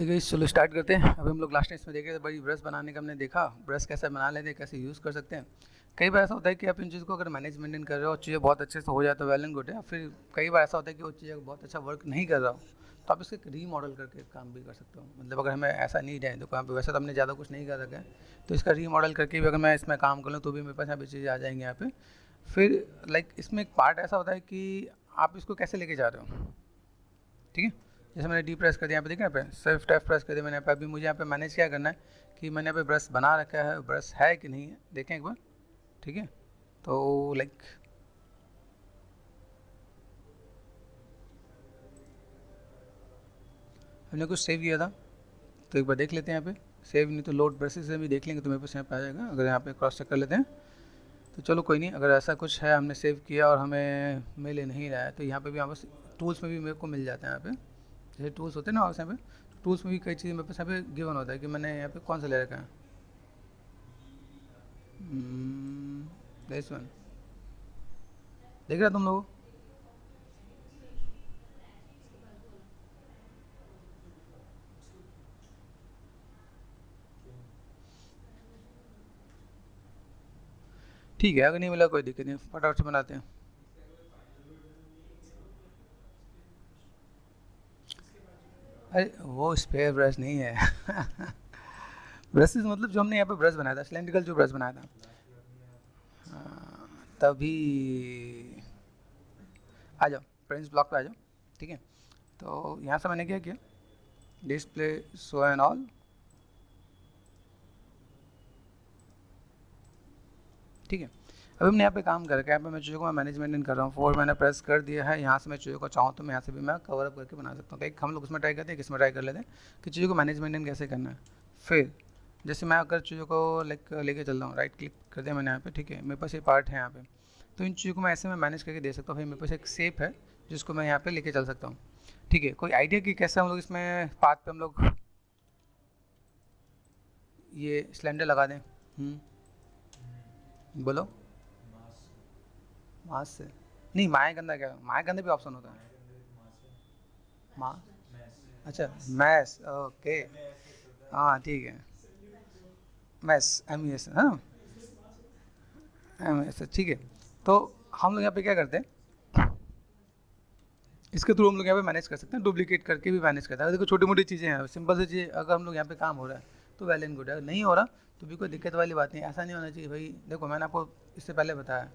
गई चलो स्टार्ट करते हैं। अब हम लोग लास्ट टाइम इसमें देखे थे बड़ी ब्रश बनाने का, हमने देखा ब्रश कैसे बना लेते हैं, कैसे यूज़ कर सकते हैं। कई बार ऐसा होता है कि आप इन चीज़ को अगर मैनेज मेंटेन कर रहे हो और चीज़ें बहुत अच्छे से हो जाए तो वेल एंड गुड है। फिर कई बार ऐसा होता है कि वो चीज़ें बहुत अच्छा वर्क नहीं कर रहा हो, तो आप इसके रीमॉडल करके काम भी कर सकते हो। मतलब अगर हमें ऐसा नीड है तो यहाँ पे वैसे तो हमने ज़्यादा कुछ नहीं कर रखा है, तो इसका रीमॉडल करके भी अगर मैं इसमें काम कर लूँ तो भी मेरे पास यहाँ पे चीज़ें आ जाएंगी यहाँ पे। फिर लाइक इसमें एक पार्ट ऐसा होता है कि आप इसको कैसे लेके जा रहे हो। ठीक है, जैसे मैंने डी प्रेस कर दिया, यहाँ पे देखा यहाँ पे सिर्फ टैप प्रेस कर दिया मैंने यहाँ पे। अभी मुझे यहाँ पे मैनेज क्या करना है कि मैंने यहाँ पे ब्रश बना रखा है, ब्रश है कि नहीं है देखें एक बार। ठीक है, तो लाइक हमने कुछ सेव किया था तो एक बार देख लेते हैं यहाँ पे। सेव नहीं तो लोड ब्रशेस से भी देख लेंगे तो मेरे पास यहाँ पे आ जाएगा। अगर यहाँ पे क्रॉस चेक कर लेते हैं तो चलो कोई नहीं, अगर ऐसा कुछ है हमने सेव किया और हमें मिल नहीं रहा है तो यहाँ पे भी, यहाँ पर टूल्स में भी मेरे को मिल जाता है यहाँ पे। जैसे टूल्स होते हैं ना यहाँ पे, टूल्स में भी कई चीज़ें मेरे पास यहाँ पे गिवन होता है कि मैंने यहाँ पे कौन सा ले रखा है। दिस वन देख रहा तुम लोग। ठीक है, अगर नहीं मिला कोई दिक्कत नहीं, फटाफट से बनाते हैं। अरे वो स्पेयर ब्रश नहीं है ब्रशेस मतलब जो हमने यहाँ पे ब्रश बनाया था, सिलेंड्रिकल जो ब्रश बनाया था, तभी आ जाओ प्रिंस ब्लॉक पे आ जाओ। ठीक है, तो यहाँ से मैंने क्या किया, डिस्प्ले शो एंड ऑल। ठीक है, अभी हमने यहाँ पे काम कर रखा है, यहाँ पे मैं चीज़ों को मैं मैनेजमेंट कर रहा हूँ। 4 मैंने प्रेस कर दिया है, यहाँ से मैं चीज़ों को चाहूँ तो मैं यहाँ से भी मैं कवर अप करके बना सकता हूँ। तो एक हम लोग उसमें ट्राई करते हैं, किसमें ट्राई कर लेते हैं कि चीज़ों को मैनेजमेंट कैसे करना है। फिर जैसे मैं अगर चीज़ों को लाइक लेके चल रहा हूँ, राइट क्लिक कर दिया मैंने यहाँ पे। ठीक है, मेरे पास ये पार्ट है यहाँ पे, तो इन चीज़ों को मैं ऐसे में मैनेज करके दे सकता हूँ। फिर मेरे पास एक शेप है जिसको मैं यहाँ पे लेके चल सकता हूँ। ठीक है, कोई आइडिया कि कैसे हम लोग इसमें पाथ पे हम लोग ये सिलेंडर लगा दें। बोलो। मास से नहीं, माया गंदा क्या, माया गंदा भी ऑप्शन होता है। माँ, अच्छा मैस, ओके, हाँ ठीक है, मैस MES, हाँ MES, ठीक है। तो हम लोग यहाँ पे क्या करते हैं, इसके थ्रू हम लोग यहाँ पे मैनेज कर सकते हैं, डुप्लीकेट करके भी मैनेज करते हैं। देखो छोटी मोटी चीज़ें हैं, सिंपल सी चीज़, अगर हम लोग यहाँ पे काम हो रहा है तो वेल एंड गुड है, नहीं हो रहा तो भी कोई दिक्कत वाली बात नहीं। ऐसा नहीं होना चाहिए भाई, देखो मैंने आपको इससे पहले बताया,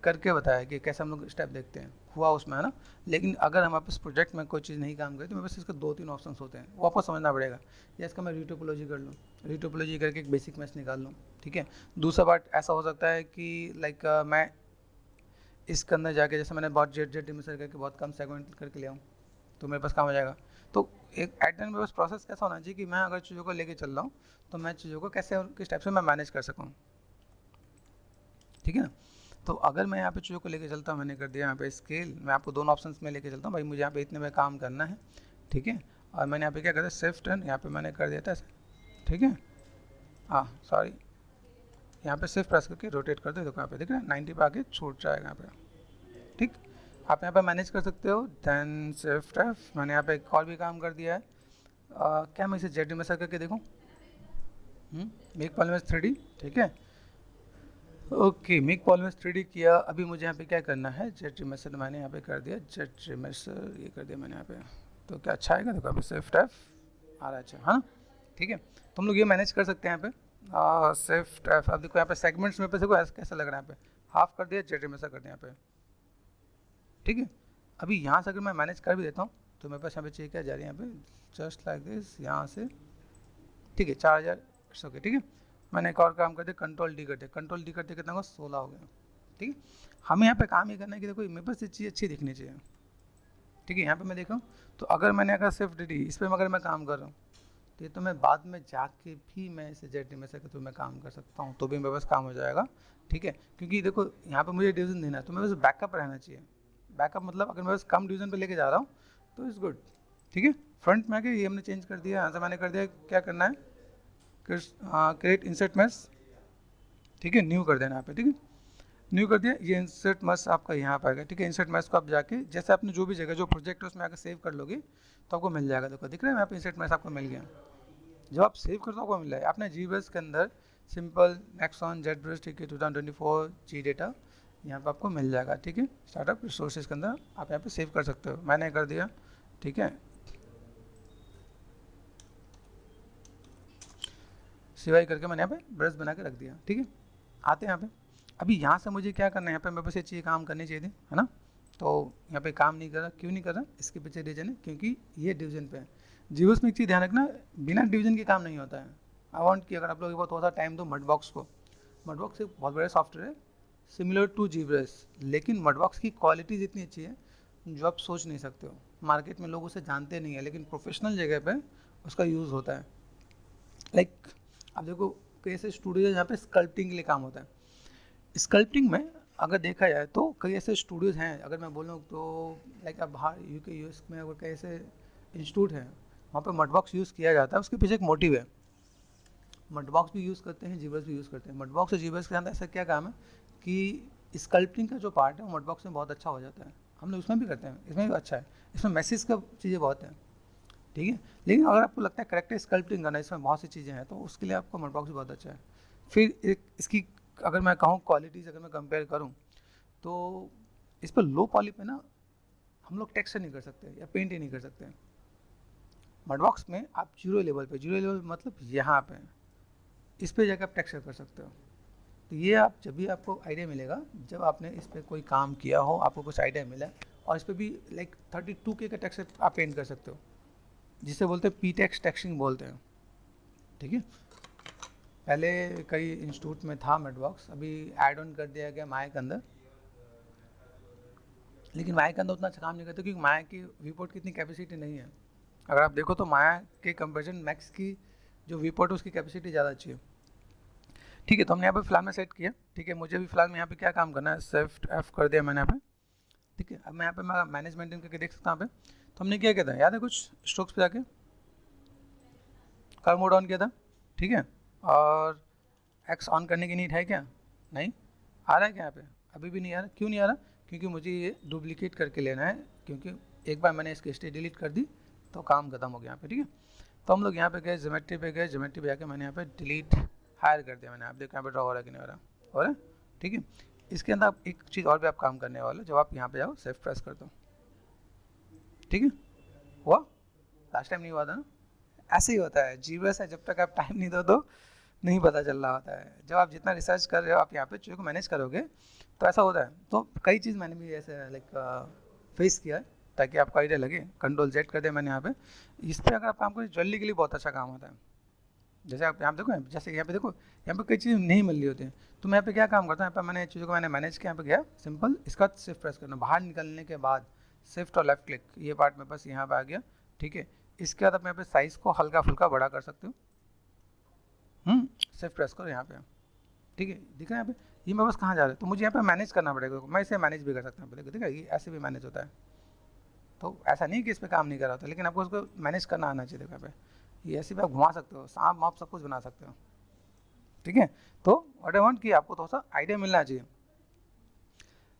करके बताया कि कैसे हम लोग स्टेप देखते हैं, हुआ उसमें है ना। लेकिन अगर हमारे पास प्रोजेक्ट में कोई चीज़ नहीं काम करे तो मेरे पास इसके 2-3 ऑप्शंस होते हैं, वो आपको समझना पड़ेगा। या इसका मैं रीटोपोलॉजी कर लूँ, रीटोपोलॉजी करके एक बेसिक मैच निकाल लूँ। ठीक है, दूसरा पार्ट ऐसा हो सकता है कि लाइक मैं इसके अंदर जाके, जैसे मैंने बहुत जेट मिसर करके बहुत कम सेगमेंट करके ले आऊँ तो मेरे पास काम हो जाएगा। तो एक एट द एंड मेरे पास प्रोसेस कैसा होना चाहिए कि मैं अगर चीज़ों को लेके चल रहा हूँ तो मैं चीज़ों को कैसे किस टाइप से मैं मैनेज कर सकूँ। ठीक है ना, तो अगर मैं यहाँ पे चीज़ों को लेके चलता हूँ, मैंने कर दिया यहाँ पे स्केल, मैं आपको दोनों ऑप्शंस में लेके चलता हूँ भाई, मुझे यहाँ पे इतने में काम करना है। ठीक है, और मैंने यहाँ पे क्या कर दिया, शिफ्ट एंड यहाँ पे मैंने कर दिया था ऐसे। ठीक है, हाँ सॉरी, यहाँ पे शिफ्ट प्रेस करके रोटेट कर दो, देखो यहाँ पे दिख रहा है 90 पे आके छूट जाएगा यहाँ पे। ठीक, आप यहाँ पे मैनेज कर सकते हो। देन शिफ्ट F, मैंने यहाँ पे एक और भी काम कर दिया है। क्या मैं इसे जेड में सर करके देखूँ, मेक पॉलीमर 3D। ठीक है, ओके, मेक पॉलीमर 3D किया। अभी मुझे यहाँ पे क्या करना है, जेट रिमेसर मैंने यहाँ पे कर दिया, जेट रिमेसर ये कर दिया मैंने यहाँ पे। तो क्या अच्छा आएगा, देखो अभी शिफ्ट F आ रहा है, अच्छा हाँ ठीक है। तो हम लोग ये मैनेज कर सकते हैं यहाँ पे शिफ्ट F। अब देखो यहाँ पे सेगमेंट्स में पे देखो कैसा लग रहा है, यहाँ पे हाफ कर दिया, जेट रिमेसर कर दिया यहाँ पे। ठीक है, अभी यहाँ से अगर मैं मैनेज कर भी देता हूँ तो मेरे पास यहाँ पे चाहिए क्या जा रही है, यहाँ पे जस्ट लाइक दिस यहाँ से। ठीक है, 4000 इट्स ओके। ठीक है, मैंने एक और काम कर दिया, कंट्रोल डी कर दिया, कंट्रोल डी करते कितना होगा, 16 हो गया। ठीक है, हमें यहाँ पे काम ये करना है कि देखो मेरे पास ये चीज़ अच्छी दिखनी चाहिए। ठीक है, यहाँ पे मैं देखा तो अगर मैंने अगर सिर्फ डी इस पर अगर मैं काम कर रहा हूँ तो ये तो मैं बाद में जाके भी मैं इसे जेड में से तो मैं काम कर सकता हूँ, तो भी मेरे पास काम हो जाएगा। ठीक है, क्योंकि देखो यहाँ पे मुझे डिवीजन देना है तो मेरे पास बैकअप रहना चाहिए। बैकअप मतलब अगर मैं बस कम डिवीजन पे लेके जा रहा हूँ तो इज़ गुड। ठीक है, फ्रंट में आके ये हमने चेंज कर दिया, यहाँ से मैंने कर दिया, क्या करना है, क्रिएट इंसर्ट मैच। ठीक है, न्यू कर देना यहाँ पे। ठीक है, न्यू कर दिया, ये इंसर्ट मस्ट आपका यहाँ पर आएगा, ठीक है। इंसर्ट मस्ट को आप जाके जैसे आपने जो भी जगह जो प्रोजेक्ट है उसमें आकर सेव कर लोगे तो आपको मिल जाएगा। देखो दिख रहा है यहाँ पे इंसर्ट मस्ट आपको मिल गया। जब आप सेव करते हो आपको मिल जाएगा। आपने जी ब्रश के अंदर सिंपल नेक्सॉन जेट ब्रश, ठीक है, 2024 जी डेटा यहाँ पे आपको मिल जाएगा, ठीक है। स्टार्टअप रिसोर्सेज के अंदर आप यहाँ पे सेव कर सकते हो। मैंने कर दिया, ठीक है, सिवाय करके मैंने यहाँ पे ब्रश बना के रख दिया, ठीक है। आते हैं यहाँ पे, अभी यहाँ से मुझे क्या करना है, यहाँ पे मेरे पास ये चीज़ काम करनी चाहिए थी, है ना। तो यहाँ पे काम नहीं कर रहा, क्यों नहीं कर रहा, इसके पीछे रीजन है क्योंकि ये डिवीजन पे है। जीवस में एक चीज़ ध्यान रखना, बिना डिवीजन के काम नहीं होता है। आई वांट कि अगर आप लोग एक बार थोड़ा सा टाइम दो मडबॉक्स को, मडबॉक्स एक बहुत बड़ा सॉफ्टवेयर है सिमिलर टू जीब्रश, लेकिन मडबॉक्स की क्वालिटीज़ इतनी अच्छी है जो आप सोच नहीं सकते हो। मार्केट में लोग उसे जानते नहीं है, लेकिन प्रोफेशनल जगह पे उसका यूज़ होता है। लाइक आप देखो कई ऐसे स्टूडियो जहाँ पे स्कल्पटिंग के लिए काम होता है। स्कल्पटिंग में अगर देखा जाए तो कई ऐसे स्टूडियोज़ हैं, अगर मैं बोलूँ तो लाइक अब बाहर यूके यूएस में अगर कई ऐसे इंस्टीट्यूट हैं वहाँ पे मडबॉक्स यूज़ किया जाता है। उसके पीछे एक मोटिव है। मडबॉक्स भी यूज़ करते हैं, जीब्रश भी यूज़ करते हैं। मडबॉक्स और जीब्रश के अंदर ऐसा क्या काम है कि स्कल्पटिंग का जो पार्ट है वो मडबॉक्स में बहुत अच्छा हो जाता है। हम लोग उसमें भी करते हैं, इसमें भी अच्छा है। इसमें मैसेज का चीज़ें बहुत हैं, ठीक है। लेकिन अगर आपको लगता है करेक्ट स्कल्पटिंग करना, इसमें बहुत सी चीज़ें हैं, तो उसके लिए आपको मडबॉक्स भी बहुत अच्छा है। फिर एक इसकी अगर मैं कहूँ क्वालिटीज़ अगर मैं कंपेयर करूँ तो इस पर लो पॉली पे ना हम लोग टेक्सचर नहीं कर सकते या पेंट ही नहीं कर सकते। मडबॉक्स में आप जीरो लेवल मतलब यहाँ पे इस पे जाकर आप टेक्सचर कर सकते हो। तो ये आप जब भी आपको आइडिया मिलेगा, जब आपने इस पर कोई काम किया हो, आपको कुछ आइडिया मिला और इस पर भी लाइक 32K का टेक्सचर आप पेंट कर सकते हो, जिसे बोलते हैं पीटेक्स टेक्सचरिंग बोलते हैं, ठीक है। पहले कई इंस्टीट्यूट में था मडबॉक्स, अभी ऐड ऑन कर दिया गया माया के अंदर, लेकिन माया के अंदर उतना अच्छा काम नहीं करता क्योंकि माया की वीपोर्ट की इतनी कैपेसिटी नहीं है। अगर आप देखो तो माया के कंपेरिजन मैक्स की जो वीपोर्ट है उसकी कैपेसिटी ज़्यादा अच्छी है, ठीक है। तो हमने यहाँ पे फिलहाल में सेट किया, ठीक है। मुझे भी फिलहाल में यहाँ पे क्या काम करना है, शिफ्ट F कर दिया मैंने यहाँ पे, ठीक है। अब मैं यहाँ पे मैं मैनेज मेंटेन करके देख सकता हूँ यहाँ पे। तो हमने क्या किया था, याद है कुछ स्ट्रोक्स पे जाके कलर मोड ऑन किया था, ठीक है। और एक्स ऑन करने की नीड है क्या, नहीं आ रहा है क्या यहाँ पे, अभी भी नहीं आ रहा। क्यों नहीं आ रहा, क्योंकि मुझे ये डुप्लीकेट करके लेना है, क्योंकि एक बार मैंने इसकी स्टेट डिलीट कर दी तो काम खत्म हो गया यहाँ पे, ठीक है। तो हम लोग यहाँ पे गए, ज्योमेट्री पे गए, ज्योमेट्री पे जाके मैंने यहाँ पे डिलीट हायर कर दिया मैंने। आप देखो यहाँ पे ड्रॉ हो रहा है कि नहीं हो रहा, हो रहा है, ठीक है। इसके अंदर आप एक चीज़ और भी आप काम करने वाले, जब आप यहाँ पे जाओ सेफ प्रेस कर दो, ठीक है। हुआ, लास्ट टाइम नहीं हुआ था ना। ऐसे ही होता है जीब्रश है, जब तक आप टाइम नहीं दो तो नहीं पता चल रहा होता है। जब आप जितना रिसर्च कर रहे हो, आप यहाँ पे चीज़ों को मैनेज करोगे तो ऐसा होता है। तो कई चीज़ मैंने भी ऐसे लाइक फेस किया है, ताकि आपको आइडिया लगे। कंट्रोल Z कर दिया मैंने यहाँ पे। इस पर अगर आप काम करें ज्वेलरी के लिए बहुत अच्छा काम होता है। जैसे आप यहाँ देखो, जैसे यहाँ पे देखो, यहाँ पे कई चीज़ें नहीं मिल रही होती हैं, तो मैं यहाँ पे क्या काम करता हूँ, यहाँ पे मैंने चीज़ों को मैंने मैनेज किया। यहाँ पे गया, सिंपल इसका शिफ्ट प्रेस करना, बाहर निकलने के बाद शिफ्ट और लेफ्ट क्लिक, ये पार्ट मेरे पास यहाँ पे आ गया, ठीक है। इसके बाद आप यहाँ पे साइज़ को हल्का फुल्का बड़ा कर सकते हो, शिफ्ट प्रेस करो यहाँ पे, ठीक है। दिख रहा है यहाँ पे, ये मेरे पास कहाँ जा रहा है, तो मुझे यहाँ पे मैनेज करना पड़ेगा। मैं इसे मैनेज भी कर सकता हूँ, देखो देखा, ये ऐसे भी मैनेज होता है। तो ऐसा नहीं कि इस पर काम नहीं कर रहा होता, लेकिन आपको उसको मैनेज करना आना चाहिए। देखो यहाँ पे ये ऐसे भी आप घुमा सकते हो, सांप माप सब कुछ बना सकते हो, ठीक है। तो व्हाट आई वांट कि आपको थोड़ा सा आइडिया मिलना चाहिए।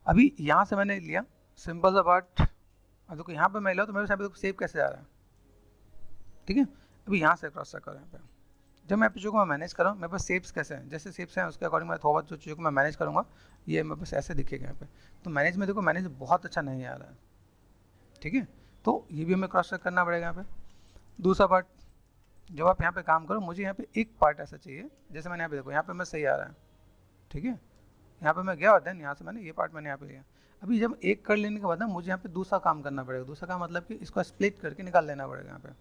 अभी यहाँ से मैंने लिया सिंपल सा पार्ट, अब देखो यहाँ पे मैं लिया तो मेरे साथ सेव कैसे जा रहा है, ठीक है। अभी यहाँ से क्रॉस चेक करो, यहाँ पे जब मैं चीज़ों को मैं मैनेज कर रहा हूँ, मेरे पास शेप्स कैसे हैं, जैसे शेप्स हैं उसके अकॉर्डिंग मैं थोड़ा बहुत जो चीज़ों को मैं मैनेज करूँगा, ये मेरे पास ऐसे दिखेगा यहाँ पे। तो मैनेज में देखो, मैनेज बहुत अच्छा नहीं आ रहा है, ठीक है। तो ये भी हमें क्रॉस चेक करना पड़ेगा यहाँ पे। दूसरा पार्ट, जब आप यहाँ पे काम करो, मुझे यहाँ पे एक पार्ट ऐसा चाहिए, जैसे मैंने यहाँ पे देखो, यहाँ पे मैं सही आ रहा है, ठीक है। यहाँ पे मैं गया और देन यहाँ से मैंने ये पार्ट मैंने यहाँ पे लिया। अभी जब एक कर लेने के बाद ना मुझे यहाँ पे दूसरा काम करना पड़ेगा। दूसरा काम मतलब कि इसको स्प्लिट करके निकाल लेना पड़ेगा यहाँ पे,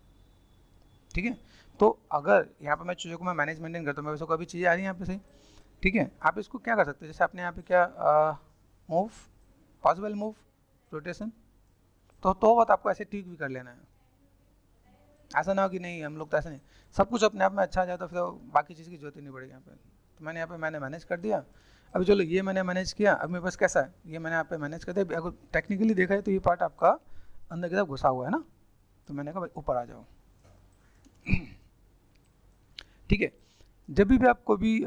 ठीक है। तो अगर यहाँ पे मैं चीज़ों को मैं मैनेज मेंटेन करता हूँ, मेरे को अभी चीज़ें आ रही हैं यहाँ पे सही, ठीक है। आप इसको क्या कर सकते हैं, जैसे आपने यहाँ पे क्या मूव, पॉसिबल मूव, रोटेशन, तो बात आपको ऐसे ठीक भी कर लेना है। ऐसा ना हो कि नहीं, हम लोग तो ऐसा नहीं, सब कुछ अपने आप में अच्छा आ जाए तो फिर बाकी चीज़ की जरूरत ही नहीं पड़ेगी यहाँ पे। तो मैंने यहाँ पे मैंने मैनेज कर दिया। अभी चलो ये मैंने मैनेज किया, अब मेरे पास कैसा है, ये मैंने यहाँ पे मैनेज कर दिया। अगर टेक्निकली देखा है तो ये पार्ट आपका अंदर की तरफ घुसा हुआ है ना, तो मैंने कहा भाई ऊपर आ जाओ, ठीक है। जब भी आपको भी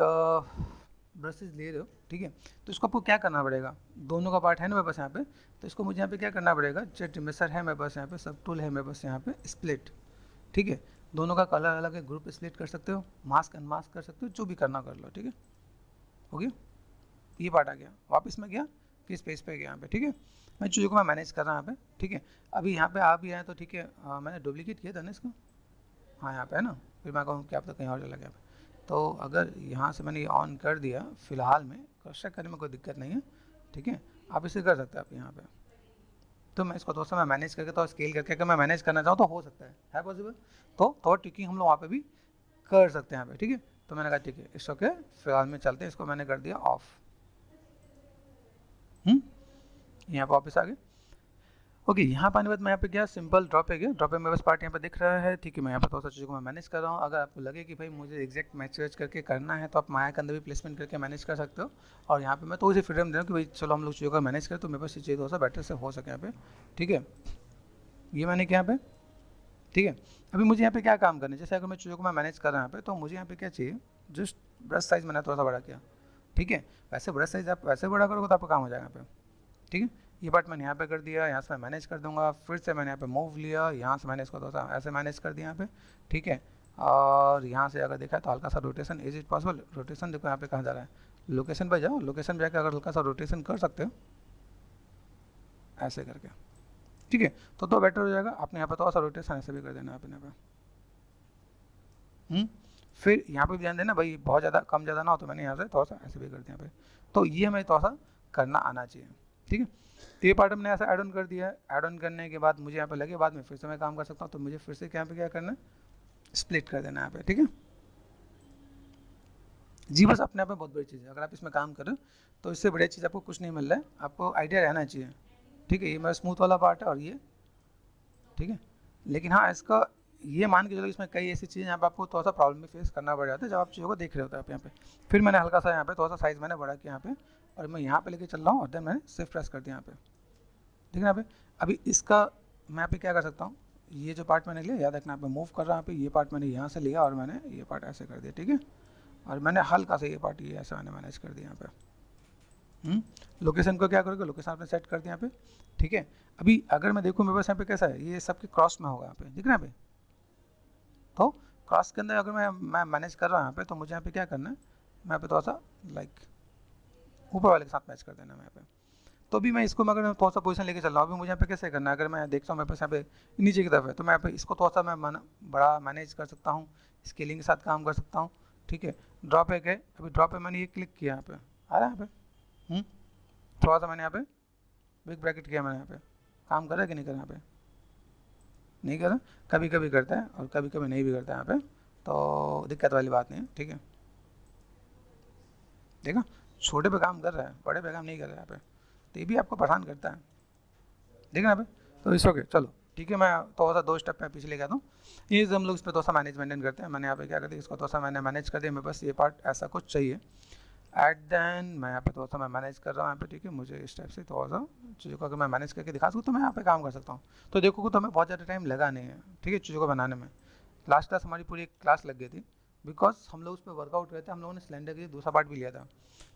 ब्रशेज ले रहे हो, ठीक है, तो इसको आपको क्या करना पड़ेगा, दोनों का पार्ट है ना मेरे पास यहाँ पे, तो इसको मुझे यहाँ पे क्या करना पड़ेगा, जेट इमेजर है मेरे पास यहाँ पे, सब टूल है मेरे पास यहाँ पे, स्प्लिट, ठीक है, दोनों का कलर अलग है, ग्रुप स्प्लिट कर सकते हो, मास्क अनमास्क कर सकते हो, जो भी करना कर लो, ठीक है, हो गया, ये पार्ट आ गया। वापस मैं गया किस पेज पे गया यहाँ पे, ठीक है, मैं चीज़ों को मैं मैनेज कर रहा हूँ यहाँ पे, ठीक है। अभी यहाँ पे आ भी आए तो ठीक है, मैंने डुप्लीकेट किया था ना इसको, हाँ यहाँ पे है ना, फिर मैं कहूँ कि आप तो कहीं और चला गया पे, तो अगर यहाँ से मैंने ये ऑन कर दिया फिलहाल में, क्रॉस चेक करने में कोई दिक्कत नहीं है, ठीक है, आप इसे कर सकते हैं आप यहाँ पे। तो मैं इसको थोड़ा सा मैं मैनेज करके तो स्केल करके अगर मैं मैनेज करना चाहूँ तो हो सकता है पॉसिबल, तो थोड़ा ट्रिकिंग हम लोग वहाँ पे भी कर सकते हैं यहाँ पे, ठीक है। तो मैंने कहा ठीक है इट्स ओके, फिलहाल में चलते हैं, इसको मैंने कर दिया ऑफ, यहाँ पे वापस आ गए, ओके। यहाँ पर आने के बाद मैं यहाँ पे गया, सिंपल ड्रॉप पे गया, ड्रॉप पे मेरे पास पार्ट यहाँ पे दिख रहा है, ठीक है, मैं यहाँ पे थोड़ा सा चीज़ों को मैं मैनेज कर रहा हूँ। अगर आपको लगे कि भाई मुझे एग्जैक्ट मैच वैच करके करना है तो आप माया के अंदर भी प्लेसमेंट करके मैनेज कर सकते हो, और यहाँ पे मैं थोड़ी सी फ्रीडम दे रहा हूँ कि भाई चलो हम लोग चीज़ों का मैनेज करें, तो मेरे पास ये चीज़ थोड़ा सा बेटर से हो सके यहाँ पे, ठीक है। ये मैंने क्या यहाँ पे, ठीक है। अभी मुझे यहाँ पे क्या काम करना है, जैसे अगर मैं चीज़ों को मैं मैनेज कर रहा हूँ यहाँ पे, तो मुझे यहाँ पे क्या चाहिए, जस्ट ब्रश साइज़ मैंने थोड़ा सा बड़ा किया, ठीक है। वैसे ब्रश साइज़ आप वैसे बड़ा करोगे तो आपका काम हो जाएगा यहाँ पे, ठीक है। ये पार्ट मैंने यहाँ पे कर दिया, यहाँ से मैं मैनेज कर दूंगा, फिर से मैंने यहाँ पे मूव लिया, यहाँ से मैंने इसको थोड़ा सा ऐसे मैनेज कर दिया यहाँ पे, ठीक है। और यहाँ से अगर देखा तो हल्का सा rotation, is it possible, rotation देखो यहाँ पे कहाँ जा रहा है, लोकेशन पर जाओ, लोकेशन पर जाकर अगर हल्का सा रोटेशन कर सकते हो ऐसे करके, ठीक है, तो बेटर हो जाएगा। आपने यहाँ पे थोड़ा सा रोटेशन ऐसे भी कर देना है अपने पे, फिर यहाँ पे भी ध्यान देना भाई बहुत ज़्यादा कम ज़्यादा ना हो, तो मैंने यहाँ से थोड़ा सा ऐसे भी कर दिया यहाँ पे, तो ये हमें थोड़ा सा करना आना चाहिए, ठीक है। तो ये पार्ट हमने ऐसा ऐड ऑन कर दिया है, ऐड ऑन करने के बाद मुझे यहाँ पे लगे बाद में फिर से मैं काम कर सकता हूँ, तो मुझे फिर से यहाँ पे क्या करना है, स्प्लिट कर देना है यहाँ पे, ठीक है जी। बस अपने आप में बहुत बड़ी चीज़ है, अगर आप इसमें काम करें तो इससे बड़ी चीज़ आपको कुछ नहीं मिल रहा है, आपको आइडिया रहना चाहिए, ठीक है। ये मेरा स्मूथ वाला पार्ट है और ये, ठीक है, लेकिन हाँ इसका ये मान के चलो इसमें कई ऐसी चीज़ें यहाँ पे आपको थोड़ा सा प्रॉब्लम भी फेस करना पड़ जाता है जब आप चीज़ों को देख रहे होते हैं आप यहाँ पे। फिर मैंने हल्का सा यहाँ पे थोड़ा सा साइज़ मैंने बड़ा किया यहाँ पे, और मैं यहाँ पे लेके चल रहा हूँ, और देन मैंने शिफ्ट प्रेस कर दिया यहाँ पे, ठीक है यहाँ पे। अभी इसका मैं यहाँ पे क्या कर सकता हूँ, ये जो पार्ट मैंने लिया याद रखना, यहाँ पे मूव कर रहा हूँ, यहाँ पे ये पार्ट मैंने यहाँ से लिया और मैंने ये पार्ट ऐसे कर दिया, ठीक है, और मैंने हल्का सा ये पार्ट ये ऐसा मैंने मैनेज कर दिया यहाँ पे। लोकेशन को क्या करोगे, लोकेशन आपने सेट कर दिया यहाँ पे, ठीक है। अभी अगर मैं देखूँ मेरे पास यहाँ पे कैसा है, ये सबके क्रॉस में होगा यहाँ पे, दिख रहा है यहाँ पे, तो क्रॉस के अंदर अगर मैं मैनेज कर रहा हूँ यहाँ पे, तो मुझे यहाँ पे क्या करना है, मैं यहाँ पे थोड़ा सा लाइक ऊपर वाले के साथ मैच कर देना है यहाँ पे। तो भी मैं इसको मैं अगर थोड़ा सा पोजीशन लेके चल रहा हूँ, अभी मुझे यहाँ पे कैसे करना है, अगर मैं देखता हूँ मेरे पास यहाँ पे नीचे की तरफ है, तो मैं यहाँ पे इसको थोड़ा सा मैं बड़ा मैनेज कर सकता हूँ, स्केलिंग के साथ काम कर सकता हूँ, ठीक है। ड्रॉप है गए, अभी ड्रॉप पे मैंने ये क्लिक किया यहाँ पे, आ रहा है यहाँ पे, थोड़ा सा मैंने यहाँ पे बिग ब्रैकेट किया, मैंने यहाँ पे काम कर रहा है कि नहीं कर रहा, यहाँ पे नहीं कर रहा, कभी कभी करता है और कभी कभी नहीं भी करता है यहाँ पे, तो दिक्कत वाली बात नहीं है, ठीक है। देखा छोटे पे काम कर रहा है, बड़े पे काम नहीं कर रहा है यहाँ पे, तो ये भी आपको परेशान करता है, देखना यहाँ पे, तो इस ओके चलो ठीक है। मैं थोड़ा सा 2 स्टेप पे पीछे ले गया था, ये हम लोग इस पर थोड़ा सा मैनेज मेंटेन करते हैं। मैंने यहाँ पे क्या कर दिया, इसको थोड़ा सा मैंने मैनेज कर दिया, मेरे पास ये पार्ट ऐसा कुछ चाहिए, एट देन मैं यहाँ पे थोड़ा सा मैं मैनेज कर रहा हूँ यहाँ पे, ठीक है। मुझे इस टाइप से थोड़ा सा चीज़ों को अगर मैं मैनेज करके दिखा सकूँ तो मैं यहाँ पे काम कर सकता हूँ। तो देखो तो हमें बहुत ज़्यादा टाइम लगा नहीं है, ठीक है, चीज़ों को बनाने में। लास्ट क्लास हमारी पूरी एक क्लास लग गई थी, बिकॉज हम लोग उस पर वर्कआउट करते हैं, हम लोगों ने सिलेंडर के लिए दूसरा पार्ट भी लिया था।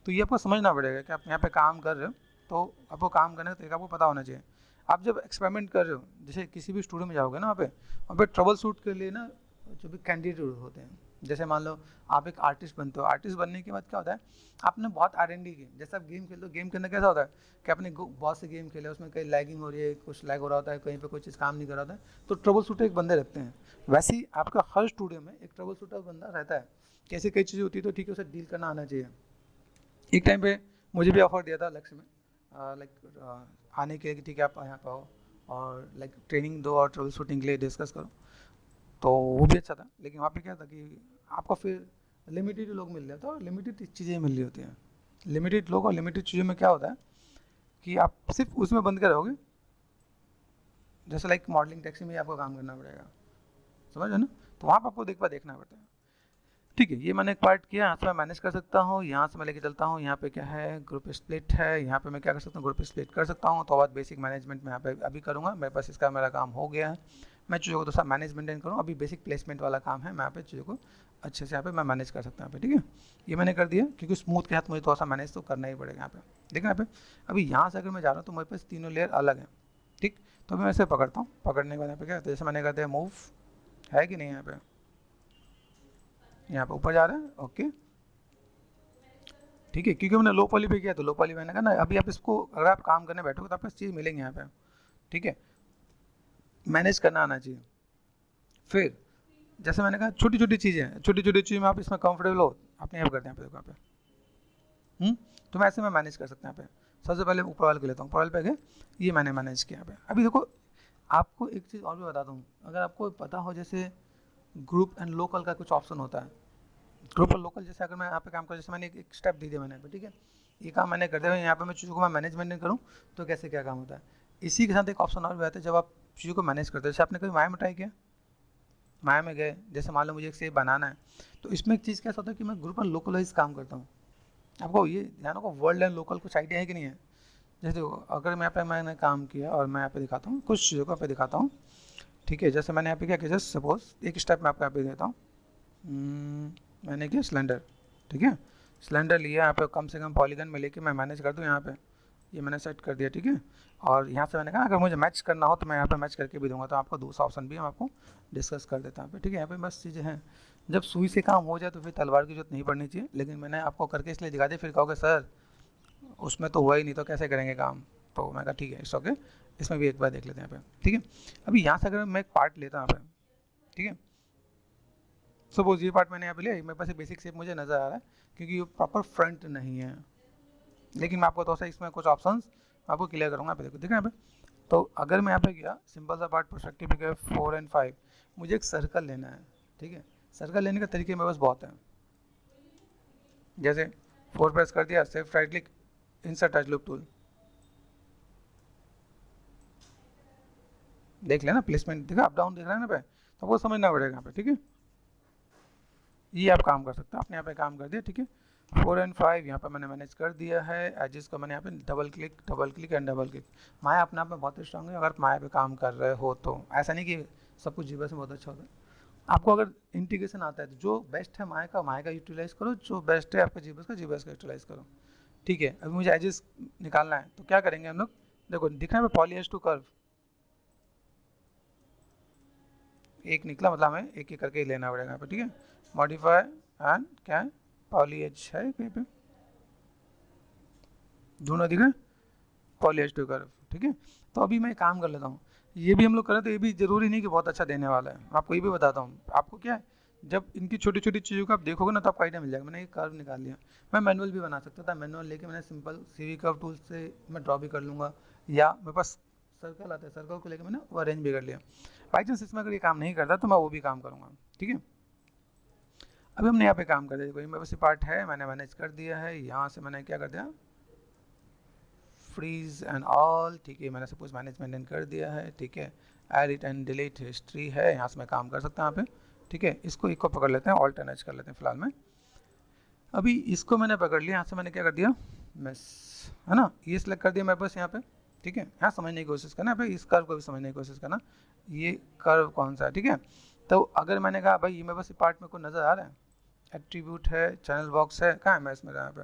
तो ये आपको समझना पड़ेगा कि आप यहाँ पे काम कर रहे हो तो आपको काम करने का तरीका आपको पता होना चाहिए। आप जब एक्सपेरिमेंट कर रहे हो, जैसे किसी भी स्टूडियो में जाओगे ना, वहाँ पे ट्रबल शूट के लिए ना जो भी कैंडिडेट होते हैं, जैसे मान लो आप एक आर्टिस्ट बनते हो, आर्टिस्ट बनने के बाद क्या होता है, आपने बहुत R&D की, जैसे आप गेम खेलते हो, गेम के अंदर कैसा होता है कि आपने बहुत से गेम खेले, उसमें कहीं लैगिंग हो रही है, कुछ लैग हो रहा होता है, कहीं पे कोई चीज़ काम नहीं कर रहा होता है, तो ट्रबल शूटर एक बंदे रखते हैं। वैसे ही आपका हर स्टूडियो में एक ट्रबल शूटर बंदा रहता है, कैसे कई चीज़ें होती है, तो ठीक है उसे डील करना आना चाहिए। एक टाइम पे मुझे भी ऑफर दिया था लक्ष्य में, लाइक आने के लिए, ठीक है आप यहाँ पे आओ और लाइक ट्रेनिंग दो और ट्रबल शूटिंग के लिए डिस्कस करो, तो वो भी अच्छा था। लेकिन वहाँ पे क्या था कि आपको फिर लिमिटेड लोग मिल रहे थे और लिमिटेड चीज़ें मिल रही होती हैं। लिमिटेड लोग और लिमिटेड चीज़ों में क्या होता है कि आप सिर्फ उसमें बंद कर रहोगे, जैसे लाइक मॉडलिंग टैक्सी में आपको काम करना पड़ेगा, समझ रहे ना, तो वहाँ पर आपको देखना पड़ता है, ठीक है। ये मैंने एक पार्ट किया, यहाँ से मैं मैनेज कर सकता हूँ, यहाँ से मैं लेके चलता हूँ, यहाँ पे क्या है ग्रुप स्प्लिट है, यहाँ पे मैं क्या कर सकता हूँ ग्रुप स्प्लिट कर सकता हूँ। तो बाद बेसिक मैनेजमेंट में यहाँ पे अभी करूँगा, मेरे पास इसका मेरा काम हो गया है। मैं चीज़ों को दोस्तों मैनेज मेंटेन करूँ, अभी बेसिक प्लेसमेंट वाला काम है, मैं यहाँ पे चीज़ों को अच्छे से यहाँ पे मैं मैनेज कर सकता हूँ यहाँ पे, ठीक है। ये मैंने कर दिया, क्योंकि स्मूथ के साथ मुझे थोड़ा सा मैनेज तो करना ही पड़ेगा यहाँ पे। देखना यहाँ पे अभी यहाँ से अगर मैं जा रहा हूँ तो मेरे पास तीनों लेयर अलग हैं, ठीक। तो मैं ऐसे पकड़ता हूँ, पकड़ने के बाद यहाँ पे क्या है, जैसे मैंने कर दिया मूव, है कि नहीं यहाँ पे ऊपर जा रहा है, ओके, ठीक है। क्योंकि मैंने लो पॉली पे किया तो लो पॉली मैंने कहा ना, अभी आप इसको अगर आप काम करने बैठोगे तो आपको चीज़ मिलेंगे यहाँ पे, ठीक है। मैनेज करना आना चाहिए। फिर जैसे मैंने कहा छोटी छोटी चीज़ें में आप इसमें कंफर्टेबल हो, अपने आप करते हैं यहाँ पे। तो मैं ऐसे में मैनेज कर सकते हैं यहाँ पे। सबसे पहले ऊपर वाले को लेता हूँ, ऊपर वाले पे गए, ये मैंने मैनेज किया यहाँ पे। अभी देखो आपको एक चीज़ और भी बताता हूँ, अगर आपको पता हो जैसे ग्रुप एंड लोकल का कुछ ऑप्शन होता है, ग्रुप और लोकल, जैसे अगर मैं यहाँ पे काम करूँ, जैसे मैंने एक स्टेप दे दिया मैंने यहाँ पे, ठीक है, ये काम मैंने कर दिया, यहाँ पे मैं चीज़ों को मैं मैनेजमेंट करूँ तो कैसे क्या काम होता है। इसी के साथ एक ऑप्शन और भी आता है, जब आप चीज़ों को मैनेज करते हो, जैसे आपने कभी माया में ट्राई किया, माया में गए, जैसे मान लो मुझे एक सेव बनाना है, तो इसमें एक चीज़ कैसा होता है कि मैं ग्रुप और लोकल वाइज काम करता हूँ। आपको ये ध्यान रखो, वर्ल्ड एंड लोकल कुछ आइडिया है कि नहीं है। जैसे अगर मैं यहाँ पे मैंने काम किया और मैं यहाँ पे दिखाता हूँ कुछ चीज़ों को, यहाँ पे दिखाता हूँ, ठीक है। जैसे मैंने यहाँ पे क्या किया, जस्ट सपोज एक स्टेप मैं आपको यहाँ पे देता हूँ, मैंने किया सिलेंडर, ठीक है, सिलेंडर लिया, यहाँ पे कम से कम पॉलीगन में लेके मैं मैनेज कर दूँ, यहाँ पे ये मैंने सेट कर दिया, ठीक है। और यहाँ से मैंने कहा अगर मुझे मैच करना हो तो मैं यहाँ पे मैच करके भी दूंगा, तो आपको दूसरा ऑप्शन भी हम आपको डिस्कस कर देता हूँ, ठीक है। यहाँ पे बस चीज़ें हैं, जब सुई से काम हो जाए तो फिर तलवार की जरूरत नहीं पड़नी चाहिए, लेकिन मैंने आपको करके इसलिए दिखा दिया, फिर कहोगे सर उसमें तो हुआ ही नहीं तो कैसे करेंगे काम, तो मैं कहा ठीक है इट्स ओके, इसमें भी एक बार देख लेते हैं यहाँ पे, ठीक है। अभी यहाँ से अगर मैं एक पार्ट लेता हूँ यहाँ पे, ठीक है, सपोज ये पार्ट मैंने यहाँ पे लिया, मेरे पास बेसिक शेप मुझे नज़र आ रहा है क्योंकि ये प्रॉपर फ्रंट नहीं है, लेकिन मैं आपको थोड़ा सा इसमें कुछ ऑप्शंस आपको क्लियर करूँगा, यहाँ पे देखो, ठीक है यहाँ पे। तो अगर मैं यहाँ पे गया सिंपल सा पार्ट परस्पेक्टिव पे गया 4 और 5, मुझे एक सर्कल लेना है, ठीक है। सर्कल लेने का तरीके मेरे पास बहुत है, जैसे 4 प्रेस कर दिया, safe right click, insert touch loop tool, देख लेना प्लेसमेंट देखा, अप डाउन देख रहा है ना पे, तो वो समझना पड़ेगा यहाँ पे, ठीक है। ये आप काम कर सकते हैं, आपने यहाँ पे काम कर दिया, ठीक है। 4 और 5 यहाँ पे मैंने मैनेज कर दिया है, एजेस को मैंने यहाँ पे double click and double click. माया अपने आप में बहुत स्ट्रांग है, अगर माया पे काम कर रहे हो तो ऐसा नहीं कि सब कुछ जीबस में बहुत अच्छा होता है। आपको अगर इंटीग्रेशन आता है तो जो बेस्ट है माया का यूटिलाइज करो, जो बेस्ट है आपका जीबस का यूटिलाइज करो, ठीक है। अभी मुझे एजेस निकालना है तो क्या करेंगे हम लोग, देखो दिख रहा है पॉली एज टू कर्व, एक निकला, मतलब हमें एक एक करके ही लेना पड़ेगा यहाँ पे, ठीक है। मॉडिफाई एंड क्या है, पॉली एज है कहीं पे, ढूंढो, दिख रहा है पॉली एज टू कर्व, ठीक है। तो अभी मैं काम कर लेता हूँ, ये भी हम लोग करें तो ये भी जरूरी नहीं कि बहुत अच्छा देने वाला है, मैं आपको ये भी बताता हूँ। आपको क्या है, जब इनकी छोटी छोटी चीज़ों को आप देखोगे ना तो आपको आइडिया मिल जाएगा। मैंने एक कर्व निकाल लिया, मैं मैनुअल भी बना सकता था, मैनुअल लेके मैंने सिंपल सीवी कर्व टूल से मैं ड्रॉ भी कर लूँगा, या मेरे पास सर्कल आता है, सर्कल को लेकर मैंने वो अरेंज भी कर लिया। बाई चांस इसमें अगर ये काम नहीं करता तो मैं वो भी काम करूँगा, ठीक है। अभी हमने यहाँ पे काम कर दिया, कोई मेरे पास पार्ट है, मैंने मैनेज कर दिया है, यहाँ से मैंने क्या कर दिया, फ्रीज एंड ऑल, ठीक है, मैंने सपोज मैनेजमेंट कर दिया है, ठीक है। एडिट एंड डिलीट हिस्ट्री है, यहाँ से मैं काम कर सकता हूँ यहाँ पे, ठीक है। इसको एक को पकड़ लेते हैं, ऑल्टरनेट कर लेते हैं फिलहाल में। अभी इसको मैंने पकड़ लिया, यहाँ से मैंने क्या कर दिया, मिस, है ना, ये सिलेक्ट कर दिया मेरे पास यहाँ पे, ठीक है। यहाँ समझने की कोशिश करना, भाई इस कर्व को भी समझने की कोशिश करना, ये कर्व कौन सा है, ठीक है। तो अगर मैंने कहा भाई ये मेरे पास पार्ट में को नज़र आ रहा है, एट्रीब्यूट है, चैनल बॉक्स है, कहाँ है, मैं इसमें यहाँ पे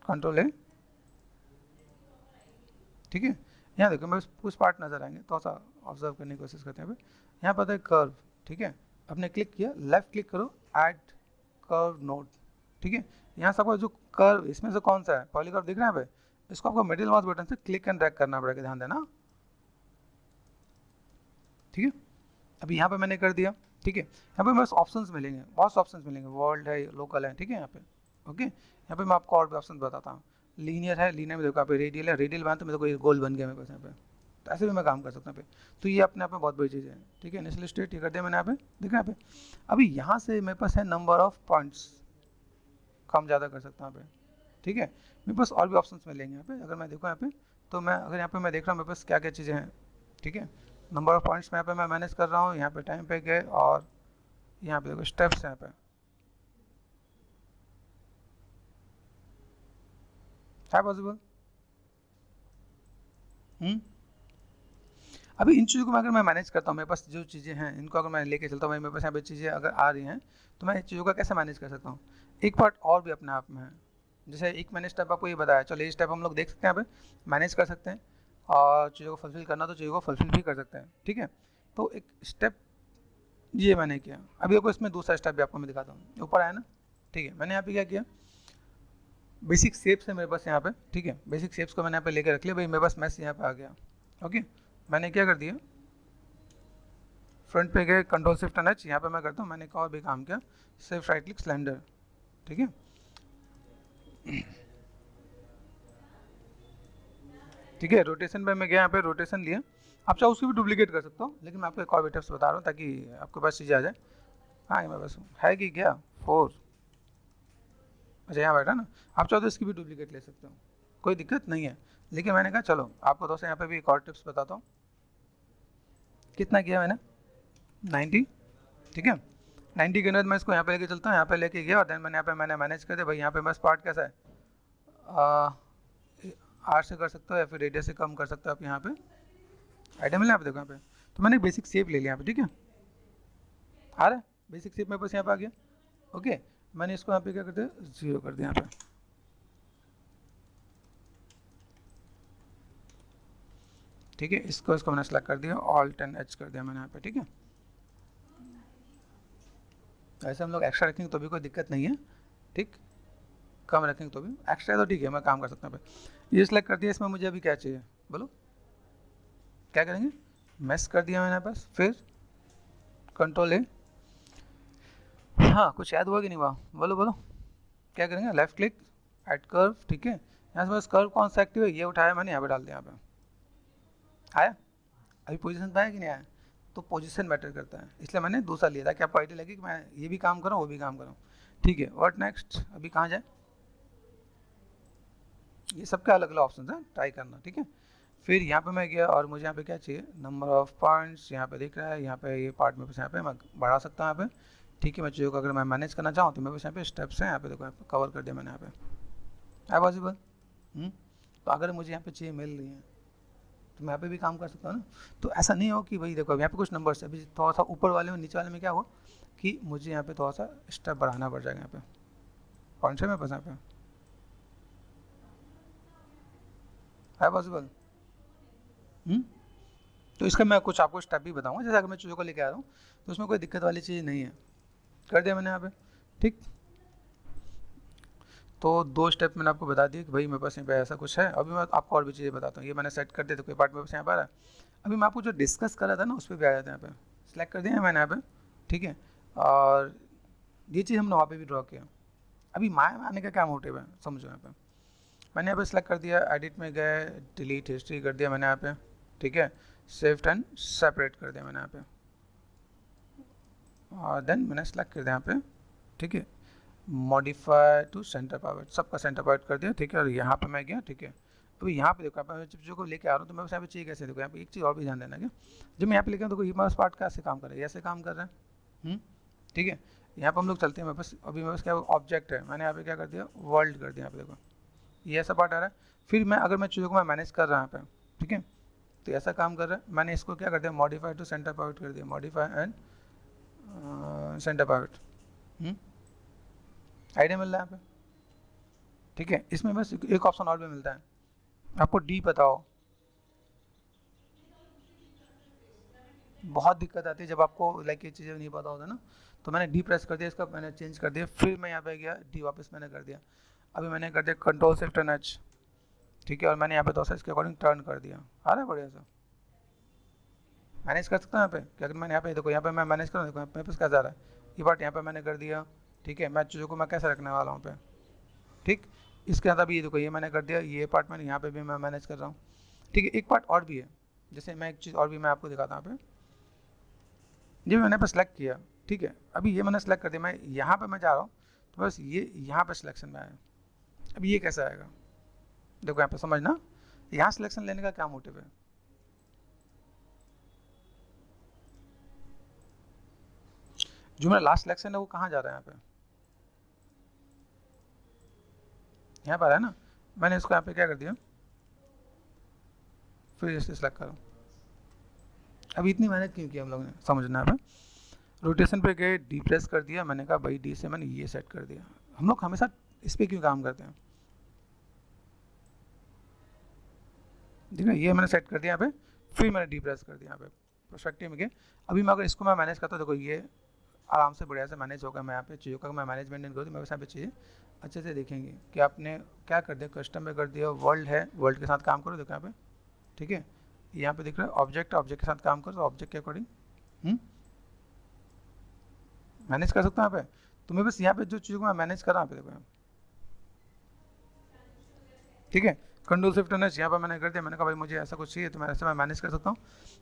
कंट्रोल है, ठीक है। यहाँ देखो मैं कुछ पार्ट नज़र आएंगे, थोड़ा सा ऑब्जर्व करने की कोशिश करते हैं। अभी यहाँ पर है कर्व, ठीक है, आपने क्लिक किया, लेफ्ट क्लिक करो, ऐड कर्व नोड, ठीक है। यहाँ से आपको जो कर्व इसमें से कौन सा है, पॉली कर्व दिख रहा है भाई, इसको आपको मिडिल माउस बटन से क्लिक एंड ड्रैग करना पड़ेगा, ध्यान देना, ठीक है। अभी यहाँ पे मैंने कर दिया, ठीक है। यहाँ पे बस ऑप्शंस मिलेंगे, बहुत ऑप्शंस मिलेंगे, वर्ल्ड है, लोकल है, ठीक है। यहाँ पे ओके, यहाँ पे मैं आपको और भी ऑप्शन बताता हूँ। लीनियर है, लीनियर में देखो यहाँ पे रेडियल है, रेडियल बना तो मेरे को ये गोल बन गया मेरे पास यहाँ पे, तो ऐसे भी मैं काम कर सकता हूँ यहाँ पे। तो ये अपने आप में बहुत बड़ी चीज़ है, ठीक है। इनिशियल स्टेट ये कर दिया मैंने यहाँ पे, देखा यहाँ पे। अभी यहाँ से मेरे पास है नंबर ऑफ पॉइंट्स, कम ज़्यादा कर सकता हूँ यहाँ पे, ठीक है। मेरे पास और भी ऑप्शन मिलेंगे यहाँ पे, अगर मैं देखूँ यहाँ पे, तो मैं अगर यहाँ पे मैं देख रहा हूँ मेरे पास क्या क्या चीज़ें हैं, ठीक है। नंबर ऑफ पॉइंट्स में यहाँ पे मैं मैनेज कर रहा हूँ, यहाँ पे टाइम पे गए, और यहाँ पे देखो स्टेप्स यहाँ पे, है पॉसिबल। अभी इन चीज़ों को अगर मैं मैनेज करता हूँ, मेरे पास जो चीज़ें हैं इनको अगर मैं लेके चलता हूँ, मेरे पास यहाँ पे चीज़ें अगर आ रही हैं तो मैं इन चीज़ों का कैसे मैनेज कर सकता हूँ। एक पार्ट और भी अपने आप में है, जैसे एक मैंने स्टेप आपको ये बताया, चलो ये स्टेप हम लोग देख सकते हैं यहाँ पे मैनेज कर सकते हैं, और चीज़ों को फुलफिल करना तो चीज़ों को फुलफिल भी कर सकते हैं, ठीक है। तो एक स्टेप ये मैंने किया। अभी देखो इसमें दूसरा स्टेप भी आपको मैं दिखाता हूँ, ऊपर आया ना, ठीक है। मैंने यहाँ पे क्या किया, बेसिक शेप्स है मेरे पास यहाँ पे, ठीक है। बेसिक शेप्स को मैंने यहाँ पे लेकर रख लिया, भाई मेरे पास मैस यहाँ पे आ गया, ओके। मैंने क्या कर दिया, फ्रंट पे गए, कंट्रोल शिफ्ट एंड एच, यहाँ पे मैं करता हूँ, मैंने एक और भी काम किया, सिर्फ राइट क्लिक सिलेंडर, ठीक है। ठीक है, रोटेशन पे मैं गया, यहाँ पे रोटेशन लिया। आप चाहो उसकी भी डुप्लीकेट कर सकता हूँ, लेकिन मैं आपको एक और भी टिप्स बता रहा हूँ ताकि आपके पास चीज़ें आ जाए। हाँ, मैं बस है कि क्या 4, अच्छा यहाँ बैठा ना, आप चाहो तो इसकी भी डुप्लीकेट ले सकते हो, कोई दिक्कत नहीं है। लेकिन मैंने कहा चलो आपको दोस्तों यहाँ पे भी एक और टिप्स बताता हूँ। कितना किया मैंने, 90, ठीक है। 90 के अंदर मैं इसको यहाँ पे लेके चलता हूँ, यहाँ पे लेके गया और देन मैंने यहाँ पे मैंने मैनेज कर दिया। भाई यहाँ पे बस पार्ट कैसा है, आर से कर सकते हो या फिर रेडियस से कम कर सकते हो आप यहाँ पे, आइडिया मिला आप देखो यहाँ पे। तो मैंने बेसिक शेप ले लिया यहाँ पे, ठीक है। आ रहा है बेसिक शेप मेरे पास यहाँ पे आ गया, ओके। मैंने इसको यहाँ पे क्या कर दिया, 0 कर दिया यहाँ पे, ठीक है। इसको मैंने सेलेक्ट कर दिया, ऑल्ट एंड एच कर दिया मैंने यहाँ पे, ठीक है। ऐसे हम लोग एक्स्ट्रा रखेंगे तो भी कोई दिक्कत नहीं है, ठीक। कम रखेंगे तो भी, एक्स्ट्रा तो ठीक है, मैं काम कर सकता हूँ यहाँ पे। ये सेलेक्ट कर दिया, इसमें मुझे अभी क्या चाहिए बोलो, क्या करेंगे, मैश कर दिया मैंने पास, फिर कंट्रोल ए, हाँ कुछ याद हुआ कि नहीं हुआ, बोलो बोलो, क्या करेंगे, लेफ्ट क्लिक एड कर्व, ठीक है। यहाँ से बस कर्व कौन सा एक्टिव है, ये उठाया मैंने, यहाँ पे डाल दिया, यहाँ पे आया, अभी पोजीशन पे आया कि नहीं आया। तो पोजीशन मैटर करता है, इसलिए मैंने दूसरा लिया था कि आपको आइडिया लगे कि मैं ये भी काम करूँ वो भी काम करूँ, ठीक है। व्हाट नेक्स्ट, अभी कहाँ जाए, ये सबके अलग अलग ऑप्शन है, ट्राई करना, ठीक है। फिर यहाँ पे मैं गया और मुझे यहाँ पे क्या चाहिए, नंबर ऑफ पॉइंट्स यहाँ पे दिख रहा है, यहाँ पे ये पार्ट में बस यहाँ पे मैं बढ़ा सकता हूँ यहाँ पे, ठीक है। मैं चीज़ों को अगर मैं मैनेज करना चाहूँ तो मैं बस यहाँ पे स्टेप्स हैं, यहाँ पे देखो यहाँ पे कवर कर दिया मैंने, यहाँ पे है पॉसिबल। तो अगर मुझे यहाँ पे चीज़ें मिल रही हैं तो मैं यहाँ पे भी काम कर सकता हूँ ना। तो ऐसा नहीं हो कि भाई देखो यहाँ पे कुछ नंबर्स है, अभी थोड़ा सा ऊपर वाले में नीचे वाले में क्या हो कि मुझे यहाँ पे थोड़ा सा स्टेप बढ़ाना पड़ जाएगा, यहाँ पे कौन से में बस यहाँ पे है पॉसिबल। तो इसका मैं कुछ आपको स्टेप भी बताऊंगा, जैसे अगर मैं चीज़ों को लेके आ रहा हूँ तो उसमें कोई दिक्कत वाली चीज़ नहीं है, कर दिया मैंने यहाँ पे, ठीक। तो 2 स्टेप मैंने आपको बता दिए कि भाई मेरे पास यहाँ पे ऐसा कुछ है। अभी मैं आपको और भी चीज़ें बताता हूँ, ये मैंने सेट कर दिया तो कोई पार्ट मेरे पास यहाँ पर आ रहा है। अभी मैं आपको जो डिस्कस कर रहा था ना उस पर भी आ जाता है, यहाँ पे सिलेक्ट कर दिया है मैंने यहाँ पे, ठीक है। और ये चीज़ हमने वहाँ पे भी ड्रॉ किया। अभी माया में आने का क्या मोटिव है समझो, यहाँ पे मैंने यहाँ पे सिलेक्ट कर दिया, एडिट में गए, डिलीट हिस्ट्री कर दिया मैंने यहाँ पे, ठीक है। शिफ्ट एंड सेपरेट कर दिया मैंने यहाँ पे, और देन मैंने सेलेक्ट कर दिया यहाँ पे, ठीक है। मॉडिफाई टू सेंटर पॉइंट, सबका सेंटर पॉइंट कर दिया, ठीक है। और यहाँ पे मैं गया, ठीक है। अभी यहाँ पे देखो, यहाँ पे मैं चीज़ों को लेके आ रहा हूँ तो मैं बस यहाँ पे चाहिए कैसे, देखो यहाँ पे एक चीज़ और भी ध्यान देना क्या, जब मैं यहाँ पे लेके आऊँ तो ये मेरे पार्ट कैसे काम कर रहा है, ऐसे काम कर रहा है, ठीक है। यहाँ पर हम लोग चलते हैं, मेरे पास अभी मेरे पास क्या ऑब्जेक्ट है, मैंने यहाँ पे क्या कर दिया, वर्ल्ड कर दिया, यहाँ पे देखो ये ऐसा पार्ट आ रहा है। फिर मैं अगर मैं चीज़ों को मैं मैनेज कर रहा हूँ यहाँ पे, ठीक है, तो ऐसा काम कर रहा है। मैंने इसको क्या कर दिया, मॉडिफाई टू सेंटर पॉइंट कर दिया, modify and centre point, idea मिल रहा है यहाँ पे, ठीक है। इसमें बस एक ऑप्शन और भी मिलता है, आपको डी पता हो, बहुत दिक्कत आती है जब आपको लाइक ये चीज़ें नहीं पता होता ना। तो मैंने डी प्रेस कर दिया, इसका मैंने चेंज कर दिया, फिर मैं यहाँ पे गया, डी वापस मैंने कर दिया। अभी मैंने कर दिया कंट्रोल शिफ्ट एंड एच, ठीक है। और मैंने यहाँ पे थोड़ा इसके अकॉर्डिंग टर्न कर दिया, आ रहा है बढ़िया सा, मैनेज कर सकता हूँ यहाँ पे। क्या अगर मैंने यहाँ पे देखो, यहाँ पे मैं मैनेज करूँ, देखो मेरे पास क्या जा रहा है, ये पार्ट यहाँ पे मैंने कर दिया, ठीक है। मैं चीज़ों को मैं कैसे रखने वाला हूँ पे, ठीक। इसके अंदर भी ये देखो, ये मैंने कर दिया, ये पार्ट मैंने यहाँ पे भी मैं मैनेज कर रहा हूँ, ठीक है। एक पार्ट और भी है, जैसे मैं एक चीज़ और भी मैं आपको दिखाता हूँ यहाँ पे, ये मैंने पे सेलेक्ट किया, ठीक है। अभी ये मैंने सेलेक्ट कर दिया, मैं यहाँ पे मैं जा रहा हूँ तो बस ये यहाँ पे सिलेक्शन में आया। अब ये कैसे आएगा, देखो यहाँ पे समझना, यहाँ सिलेक्शन लेने का क्या मोटिव है, जो मेरा लास्ट सिलेक्शन है वो कहाँ जा रहा है, यहाँ पर है ना। मैंने इसको यहाँ पे क्या कर दिया, फिर इसे सेलेक्ट करो, अभी इतनी मेहनत क्यों की हम लोग ने, समझना है। रोटेशन पे गए, डी प्रेस कर दिया, मैंने कहा भाई डी से मैंने ये सेट कर दिया। हम लोग हमेशा इस पर क्यों काम करते हैं, ठीक है, ये मैंने सेट कर दिया यहाँ पे, फिर मैंने डी प्रेस कर दिया यहाँ पे, पर्सपेक्टिव में गए। अभी मैं अगर इसको मैं मैनेज करता हूँ, देखो ये आराम से बढ़िया से मैनेज होगा। मैं यहाँ पे चीज़ों का मैं मैनेजमेंट करूँ तो मेरे पास यहाँ पे चीज़ें अच्छे से देखेंगे कि आपने क्या कर दिया, कस्टम में कर दिया, वर्ल्ड है, वर्ल्ड के साथ काम करो, देखो यहाँ पे, ठीक है, यहाँ पे दिख रहा है ऑब्जेक्ट, ऑब्जेक्ट के साथ काम करो, तो ऑब्जेक्ट के अकॉर्डिंग मैनेज कर सकता हूँ यहाँ पे। तो मैं बस यहाँ पे जो चीज़ों को मैं मैनेज कर रहा हूँ, यहाँ पे देखो, ठीक है, कंट्रोल शिफ्ट एन एच यहाँ पर मैंने कर दिया। मैंने कहा भाई मुझे ऐसा कुछ चाहिए तो मैं ऐसे मैं मैनेज कर सकता हूँ।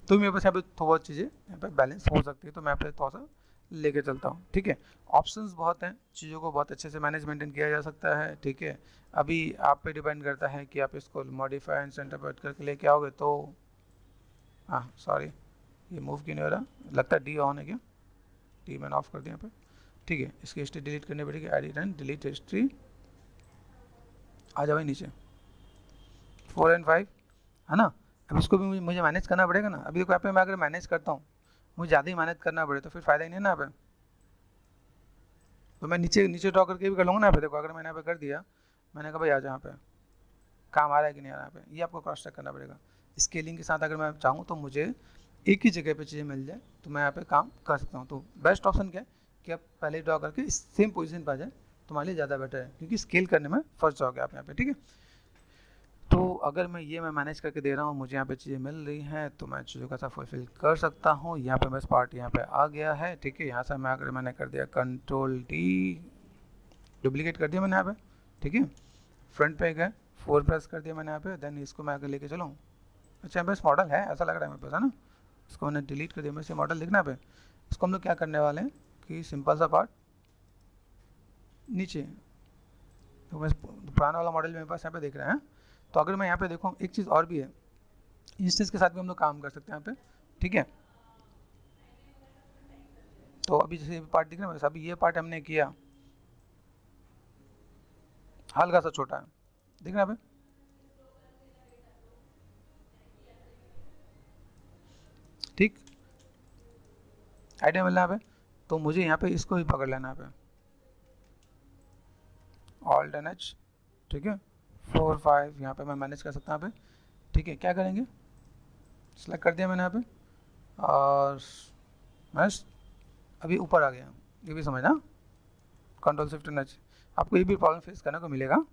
तो मेरे पास यहाँ पे थोड़ा बहुत चीज़ें यहाँ पे बैलेंस हो सकती है, तो मैं यहाँ पे थोड़ा सा लेके चलता हूँ, ठीक है। ऑप्शंस बहुत हैं, चीज़ों को बहुत अच्छे से मैनेज मेंटेन किया जा सकता है, ठीक है। अभी आप पे डिपेंड करता है कि आप इसको मॉडिफाई एंड सेंटर पर करके लेके आओगे तो, हाँ सॉरी ये मूव क्यों नहीं हो रहा, लगता है डी ऑन है क्या, डी मैंने ऑफ कर दिया यहाँ पे, ठीक है। इसकी हिस्ट्री डिलीट करनी पड़ेगी, एडिट एंड डिलीट हिस्ट्री, आ जाओ भाई नीचे, 4 एंड 5 है ना। अब इसको भी मुझे मैनेज करना पड़ेगा ना। अभी देखो यहाँ पे मैं अगर मैनेज करता हूँ, मुझे ज़्यादा ही मेहनत करना पड़े तो फिर फ़ायदा ही नहीं है ना यहाँ पे। तो मैं नीचे नीचे ड्रॉ करके भी कर लूँगा ना यहाँ पे। देखो अगर मैंने यहाँ पे कर दिया, मैंने कहा भाई आ जाओ यहाँ पे, काम आ रहा है कि नहीं आ रहा है यहाँ पे, ये आपको क्रॉस चेक करना पड़ेगा। स्केलिंग के साथ अगर मैं चाहूँ तो मुझे एक ही जगह पे चीज़ें मिल जाए तो मैं यहाँ पे काम कर सकता हूँ। तो बेस्ट ऑप्शन क्या है कि आप पहले ड्रॉ करके सेम पोजीशन पर आ जाए, तुम्हारे लिए ज़्यादा बेटर है, क्योंकि स्केल करने में फंस जाओगे आप यहाँ पे, ठीक है। तो अगर मैं ये मैं मैनेज करके दे रहा हूँ, मुझे यहाँ पे चीज़ें मिल रही हैं, तो मैं चीज़ों का सब फुलफिल कर सकता हूँ। यहाँ पे बस पार्ट यहाँ पे आ गया है, ठीक है। यहाँ से मैं अगर मैंने कर दिया कंट्रोल डी, डुप्लीकेट कर दिया मैंने यहाँ पे, ठीक है। फ्रंट पे गए, 4 प्रेस कर दिया मैंने यहाँ पे, देन इसको मैं आगे लेके चलूँ। अच्छा मेरे पास मॉडल है, ऐसा लग रहा है मेरे पास, है ना। इसको मैंने डिलीट कर दिया, मेरे से मॉडल दिखना पे। इसको हम लोग क्या करने वाले हैं कि सिंपल सा पार्ट नीचे, तो मैं पुराना वाला मॉडल मेरे पास यहाँ पे दिख रहा है। तो अगर मैं यहाँ पे देखूँ, एक चीज़ और भी है, इंस्टेंस के साथ भी हम लोग काम कर सकते हैं यहाँ पे, ठीक है। तो अभी जैसे पार्ट दिख रहा है, अभी ये पार्ट हमने किया, हल्का सा छोटा है, दिख रहा है यहाँ पे, ठीक, आइडिया मिल रहा है यहाँ पे। तो मुझे यहाँ पे इसको ही पकड़ लेना है यहाँ पे, ऑल्ट एन एच, ठीक है, 4 5 यहाँ पे मैं मैनेज कर सकता हूँ यहाँ पे, ठीक है। क्या करेंगे, सेलेक्ट कर दिया मैंने यहाँ पे, और बस अभी ऊपर आ गया, ये भी समझना, कंट्रोल शिफ्ट एन एच। आपको ये भी प्रॉब्लम फेस करने को मिलेगा।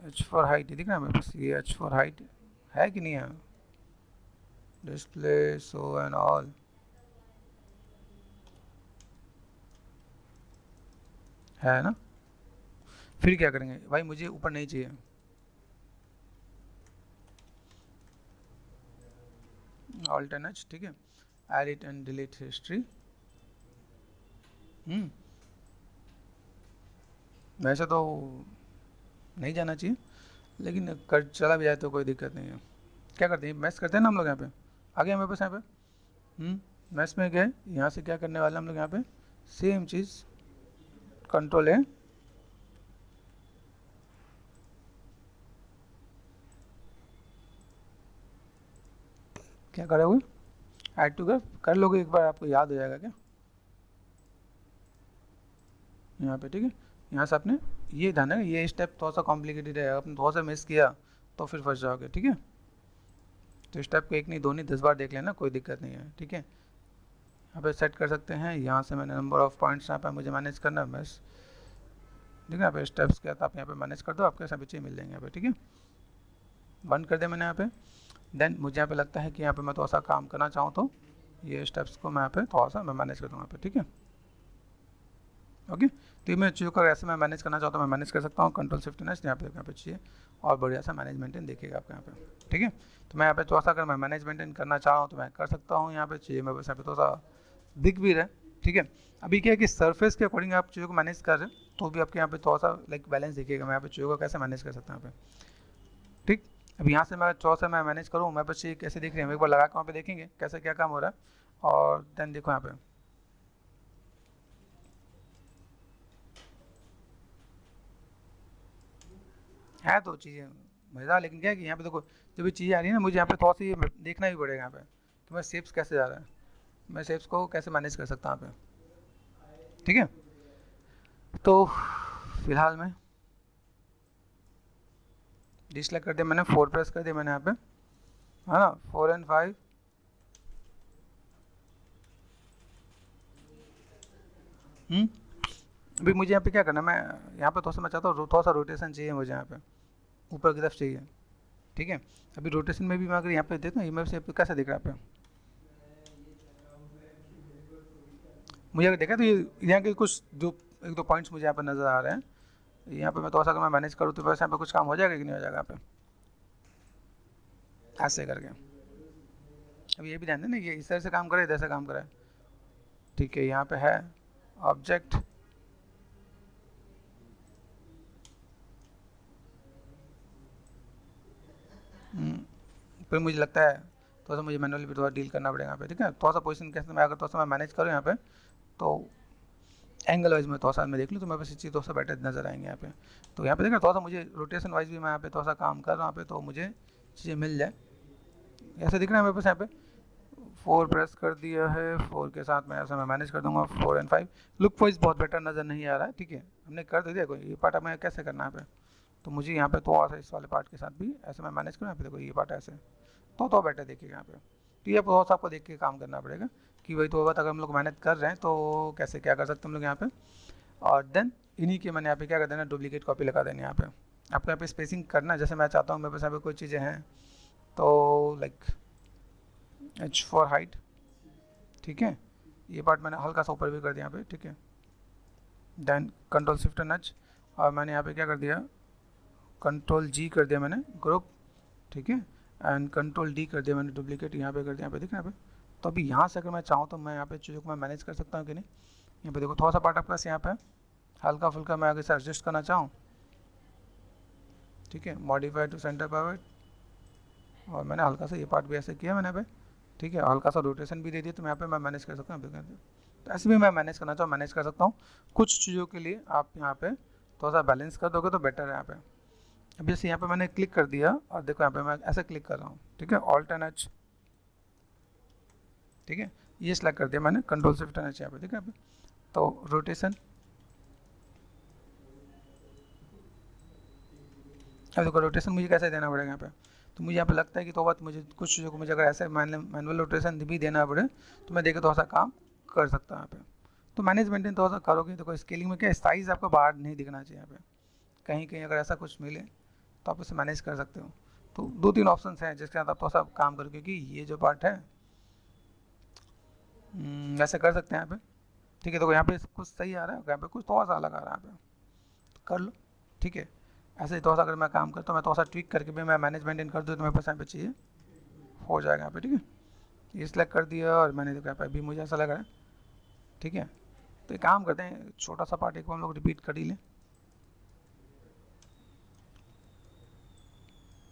एच फॉर हाइट दिख रहा है मेरे पास, ये एच फॉर हाइट है कि नहीं है, डिस्प्ले शो एंड ऑल, है ना। फिर क्या करेंगे भाई, मुझे ऊपर नहीं चाहिए, ऑल्ट एन एच, ठीक है, एडिट एंड डिलीट हिस्ट्री। वैसे तो नहीं जाना चाहिए, लेकिन कर चला भी जाए तो कोई दिक्कत नहीं है। क्या करते हैं, मैस करते हैं ना हम लोग यहाँ पे, आ गए हमारे पास यहाँ पे, मैस में गए, यहाँ से क्या करने वाले हम लोग यहाँ पे, सेम चीज़, कंट्रोल है, क्या करोगे, ऐड टू कर लोगे एक बार, आपको याद हो जाएगा क्या यहाँ पे, ठीक है। यहाँ से आपने ये ध्यान है, ये स्टेप थोड़ा सा कॉम्प्लिकेटेड है, आपने थोड़ा सा मिस किया तो फिर फंस जाओगे, ठीक है। तो स्टेप को एक नहीं, दो नहीं, 10 बार देख लेना, कोई दिक्कत नहीं है, ठीक है। यहाँ पे सेट कर सकते हैं, यहाँ से मैंने नंबर ऑफ पॉइंट्स यहाँ पे मुझे मैनेज करना है बस, ठीक है। यहाँ पे स्टेप्स क्या था, आप यहाँ पे मैनेज कर दो, आपके सभी चीज़ मिल जाएंगे यहाँ पे, ठीक है। बंद कर दिया मैंने यहाँ पे। देन मुझे यहाँ पे लगता है कि यहाँ पे मैं थोड़ा सा काम करना चाहूँ तो ये स्टेप्स को मैं यहाँ पे थोड़ा सा मैं मैनेज कर दूँगा यहाँ पे, ठीक है। ओके, तो ये मैं चीज़ों को ऐसे मैं मैनेज करना चाहता हूँ, मैं मैनेज कर सकता हूँ, कंट्रोल शिफ्ट एन एच, यहाँ पे चाहिए, और बढ़िया सा मैनेज मेंटेन देखिएगा आपका यहाँ पे, ठीक है। तो मैं यहाँ पे थोड़ा सा अगर मैं मैनेज मेंटेन करना चाह रहा हूँ तो मैं कर सकता हूँ, यहाँ पे चाहिए मेरे पास यहाँ पे थोड़ा सा दिख भी रहा है, ठीक है। अभी क्या है कि सरफेस के अकॉर्डिंग आप चीज़ों को मैनेज कर रहे हैं, तो भी आपके यहाँ पे थोड़ा सा लाइक बैलेंस देखिएगा, मैं यहाँ पे चीज़ों को कैसे मैनेज कर सकता हूँ यहाँ पे, ठीक। अब यहाँ से मैं थोड़ा सा मैं मैनेज करूँ, मैं बस ये कैसे दिख रही है, एक बार लगा के वहाँ पे देखेंगे कैसे क्या काम हो रहा है, और देन देखो यहाँ पे है तो चीज़ें मज़ेदार, लेकिन क्या है कि यहाँ पे देखो जब ये चीज़ें आ रही है ना, मुझे यहाँ पे थोड़ा सा ये देखना भी पड़ेगा यहाँ पे, कि मैं शेप्स कैसे जा रहा है, मैं शेप्स को कैसे मैनेज कर सकता हूँ यहाँ पे, ठीक है। तो फिलहाल मैं डिसलाइक कर दिया मैंने, 4 प्रेस कर दिया मैंने यहाँ पे, है ना, 4 and 5। अभी मुझे यहाँ पे क्या करना है, मैं यहाँ पे थोड़ा सा मैं चाहता हूँ थोड़ा सा रोटेशन चाहिए मुझे यहाँ पे, ऊपर की तरफ चाहिए, ठीक है। अभी रोटेशन में भी मैं अगर यहाँ पे देखूँ, इमेज से कैसा दिख रहा है यहाँ पे, मुझे अगर देखा तो ये यहाँ के कुछ दो एक दो पॉइंट्स मुझे यहाँ पे नज़र आ रहे हैं। यहाँ पे मैं थोड़ा सा अगर मैं मैनेज करूँ तो वैसे यहाँ पे कुछ काम हो जाएगा कि नहीं हो जाएगा यहाँ पे, ऐसे करके। अब ये भी ध्यान देना, ये इस तरह से काम करे, इधर से काम करे, ठीक है। यहाँ पे है ऑब्जेक्ट, फिर मुझे लगता है थोड़ा सा मुझे मैनुअली भी थोड़ा डील करना पड़ेगा यहाँ पे, ठीक है। थोड़ा सा पोजीशन कैसे मैं अगर थोड़ा सा मैं मैनेज करूँ यहाँ पे, तो एंगल वाइज में थोड़ा सा मैं देख लूँ तो मेरे पास चीज़ थोड़ा सा बेटर नज़र आएंगे यहाँ पे। तो यहाँ पे देखा थोड़ा सा मुझे रोटेशन वाइज भी मैं यहाँ पे थोड़ा सा काम कर रहा हूँ यहाँ पे, तो मुझे चीज़ें मिल जाए, ऐसे दिख रहा है मेरे पास यहाँ पे। 4 प्रेस कर दिया है, 4 के साथ मैं ऐसा मैं मैनेज कर दूंगा, 4 and 5। लुक वाइज बहुत बेटर नज़र नहीं आ रहा है, ठीक है, हमने कर तो दिया। कोई ये पार्ट मैं कैसे करना है यहाँ पे, तो मुझे यहाँ पे थोड़ा सा इस वाले पार्ट के साथ भी ऐसे मैं मैनेज करूँ यहाँ पे, देखो ये पार्ट ऐसे तो बेटर देखिएगा यहाँ पे। तो ये बहुत सा आपको देख के काम करना पड़ेगा कि भाई तो बात अगर हम लोग मेहनत कर रहे हैं तो कैसे क्या कर सकते हैं हम लोग यहाँ पे। और देन इन्हीं के मैंने यहाँ पे क्या कर देना, डुप्लीकेट कॉपी लगा देनी यहाँ पे। आपको यहाँ पे स्पेसिंग करना, जैसे मैं चाहता हूँ मेरे पास यहाँ पे कोई चीज़ें हैं तो लाइक H फॉर हाइट, ठीक है, ये पार्ट मैंने हल्का सा ऊपर भी कर दिया यहाँ पे, ठीक है। Then control shift and H, और मैंने यहाँ पे क्या कर दिया, कंट्रोल G कर दिया मैंने ग्रुप, ठीक है, एंड कंट्रोल D कर दिया मैंने डुप्लीकेट, यहाँ पे कर दिया, यहाँ पे दिख रहा है यहाँ पे। तो अभी यहाँ से अगर मैं चाहूँ तो मैं यहाँ पे चीज़ों को मैं मैनेज कर सकता हूँ कि नहीं। यहाँ पे देखो थोड़ा सा पार्ट आपके पास यहाँ पे हल्का फुल्का मैं आगे से एडजस्ट करना चाहूँ, ठीक है, मॉडिफाई टू सेंटर पावर, और मैंने हल्का सा ये पार्ट भी ऐसे किया मैंने पे, ठीक है, हल्का सा रोटेशन भी दे दिया, तो यहाँ पे मैं मैनेज कर सकता हूँ। तो ऐसे भी मैं मैनेज करना चाहूँ मैनेज कर सकता हूँ। कुछ चीज़ों के लिए आप यहाँ पे थोड़ा सा बैलेंस कर दोगे तो बेटर है यहाँ पे। अब जैसे यहाँ पे मैंने क्लिक कर दिया और देखो यहाँ पे मैं ऐसे क्लिक कर रहा हूँ, ठीक है, ऑल्ट एंड H, ठीक है, ये सेलेक्ट कर दिया मैंने, कंट्रोल शिफ्ट एंड H यहाँ पे, ठीक है। यहाँ पे तो रोटेशन, अब देखो रोटेशन मुझे कैसे देना पड़ेगा यहाँ पे, तो मुझे यहाँ पे लगता है कि तो बात मुझे कुछ चीज़ों को मुझे अगर ऐसे मैनुअल रोटेशन भी देना पड़े तो मैं देखे थोड़ा सा काम कर सकता हूँ यहाँ पे। तो मैनेज मेंटेन थोड़ा सा करोगे, देखो स्केलिंग में क्या साइज़ आपको बाहर नहीं दिखना चाहिए यहाँ पे, कहीं कहीं अगर ऐसा कुछ मिले तो आप उसे मैनेज कर सकते हो। तो 2-3 ऑप्शन हैं जिसके साथ आप थोड़ा सा काम करो, क्योंकि ये जो पार्ट है वैसे कर सकते हैं यहाँ पे, ठीक है। तो यहाँ पे कुछ सही आ रहा है, यहाँ पे कुछ थोड़ा सा अलग आ रहा है, यहाँ पे तो कर लो, ठीक है। ऐसे ही थोड़ा सा अगर मैं काम करता हूँ, मैं थोड़ा सा ट्विक करके भी मैं मैनेज मेंटेन कर दूँ तो मेरे पास यहाँ पे चाहिए हो जाएगा यहाँ पे, ठीक है। ये सिलेक्ट कर दिया और मैंने देखा यहाँ पे अभी मुझे ऐसा लग रहा है, ठीक है। तो एक काम करते हैं, छोटा सा पार्ट एक बार हम लोग रिपीट कर ही लें,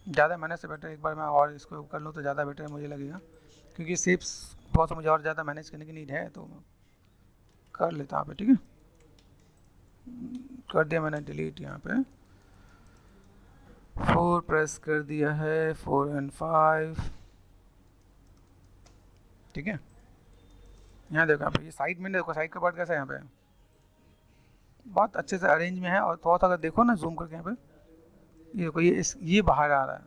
ज़्यादा मैनेज से बेटर एक बार मैं और इसको कर लूँ तो ज़्यादा बेटर मुझे लगेगा, क्योंकि शेप्स थोड़ा सा मुझे और ज़्यादा मैनेज करने की नीड है, तो कर लेता हूँ यहाँ पे, ठीक है। कर दिया मैंने डिलीट, यहाँ पे 4 प्रेस कर दिया है, 4 and 5, ठीक है। यहाँ देखो यहाँ पे ये साइड में देखो, साइड का पार्ट कैसा है यहाँ पे, बहुत अच्छे से अरेंज में है। और थोड़ा सा अगर देखो ना जूम करके यहाँ पे, ये देखो ये बाहर आ रहा है,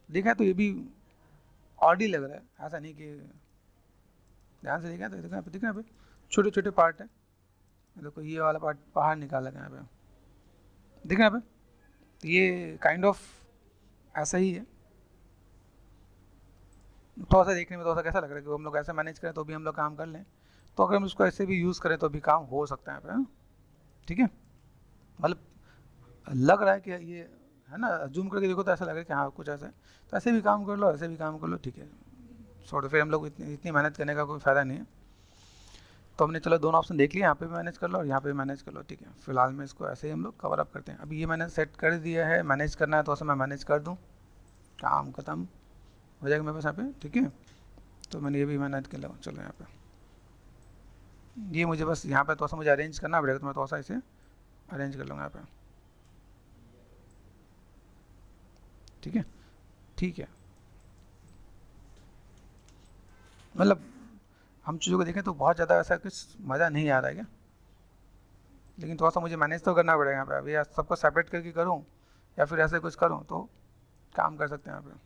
देखा है, तो ये भी ऑड ही लग रहा है, ऐसा नहीं कि ध्यान से देखा तो देखो यहाँ पे, देखो यहाँ पे छोटे छोटे पार्ट है, देखो ये वाला पार्ट बाहर निकाला गया यहाँ पे, देखो यहाँ पे, तो ये काइंड ऑफ ऐसा ही है। थोड़ा सा देखने में थोड़ा सा कैसा लग रहा है कि हम लोग ऐसे मैनेज करें तो भी हम लोग काम कर लें, तो अगर हम उसको ऐसे भी यूज़ करें तो भी काम हो सकता है यहाँ पे, ठीक है। मतलब लग रहा है कि ये है ना, जूम करके देखो तो ऐसा लग रहा है कि हाँ कुछ ऐसा है, तो ऐसे भी काम कर लो, ऐसे भी काम कर लो, ठीक है। छोड़ो, फिर हम लोग इतनी मेहनत करने का कोई फ़ायदा नहीं है। तो हमने चलो दोनों ऑप्शन देख लिया, यहाँ पे भी मैनेज कर लो और यहाँ पे भी मैनेज कर लो, ठीक है। फिलहाल में इसको ऐसे ही हम लोग कवर अप करते हैं। अभी ये मैंने सेट कर दिया है, मैनेज करना है तो ऐसे मैं मैनेज कर दूँ, काम ख़त्म हो जाएगा मेरे पास यहाँ पे, ठीक है। तो मैंने ये भी मैनेज कर लिया, चलो यहाँ पे ये मुझे बस यहाँ पे थोड़ा सा मुझे अरेंज करना पड़ेगा, तो मैं थोड़ा सा इसे अरेंज कर लूँगा यहाँ पे, ठीक है, ठीक है। मतलब हम चीज़ों को देखें तो बहुत ज़्यादा ऐसा कुछ मज़ा नहीं आ रहा है क्या, लेकिन थोड़ा सा मुझे मैनेज तो करना पड़ेगा यहाँ पे। अभी यार सबको सेपरेट करके करूँ या फिर ऐसे कुछ करूँ तो काम कर सकते हैं यहाँ पे।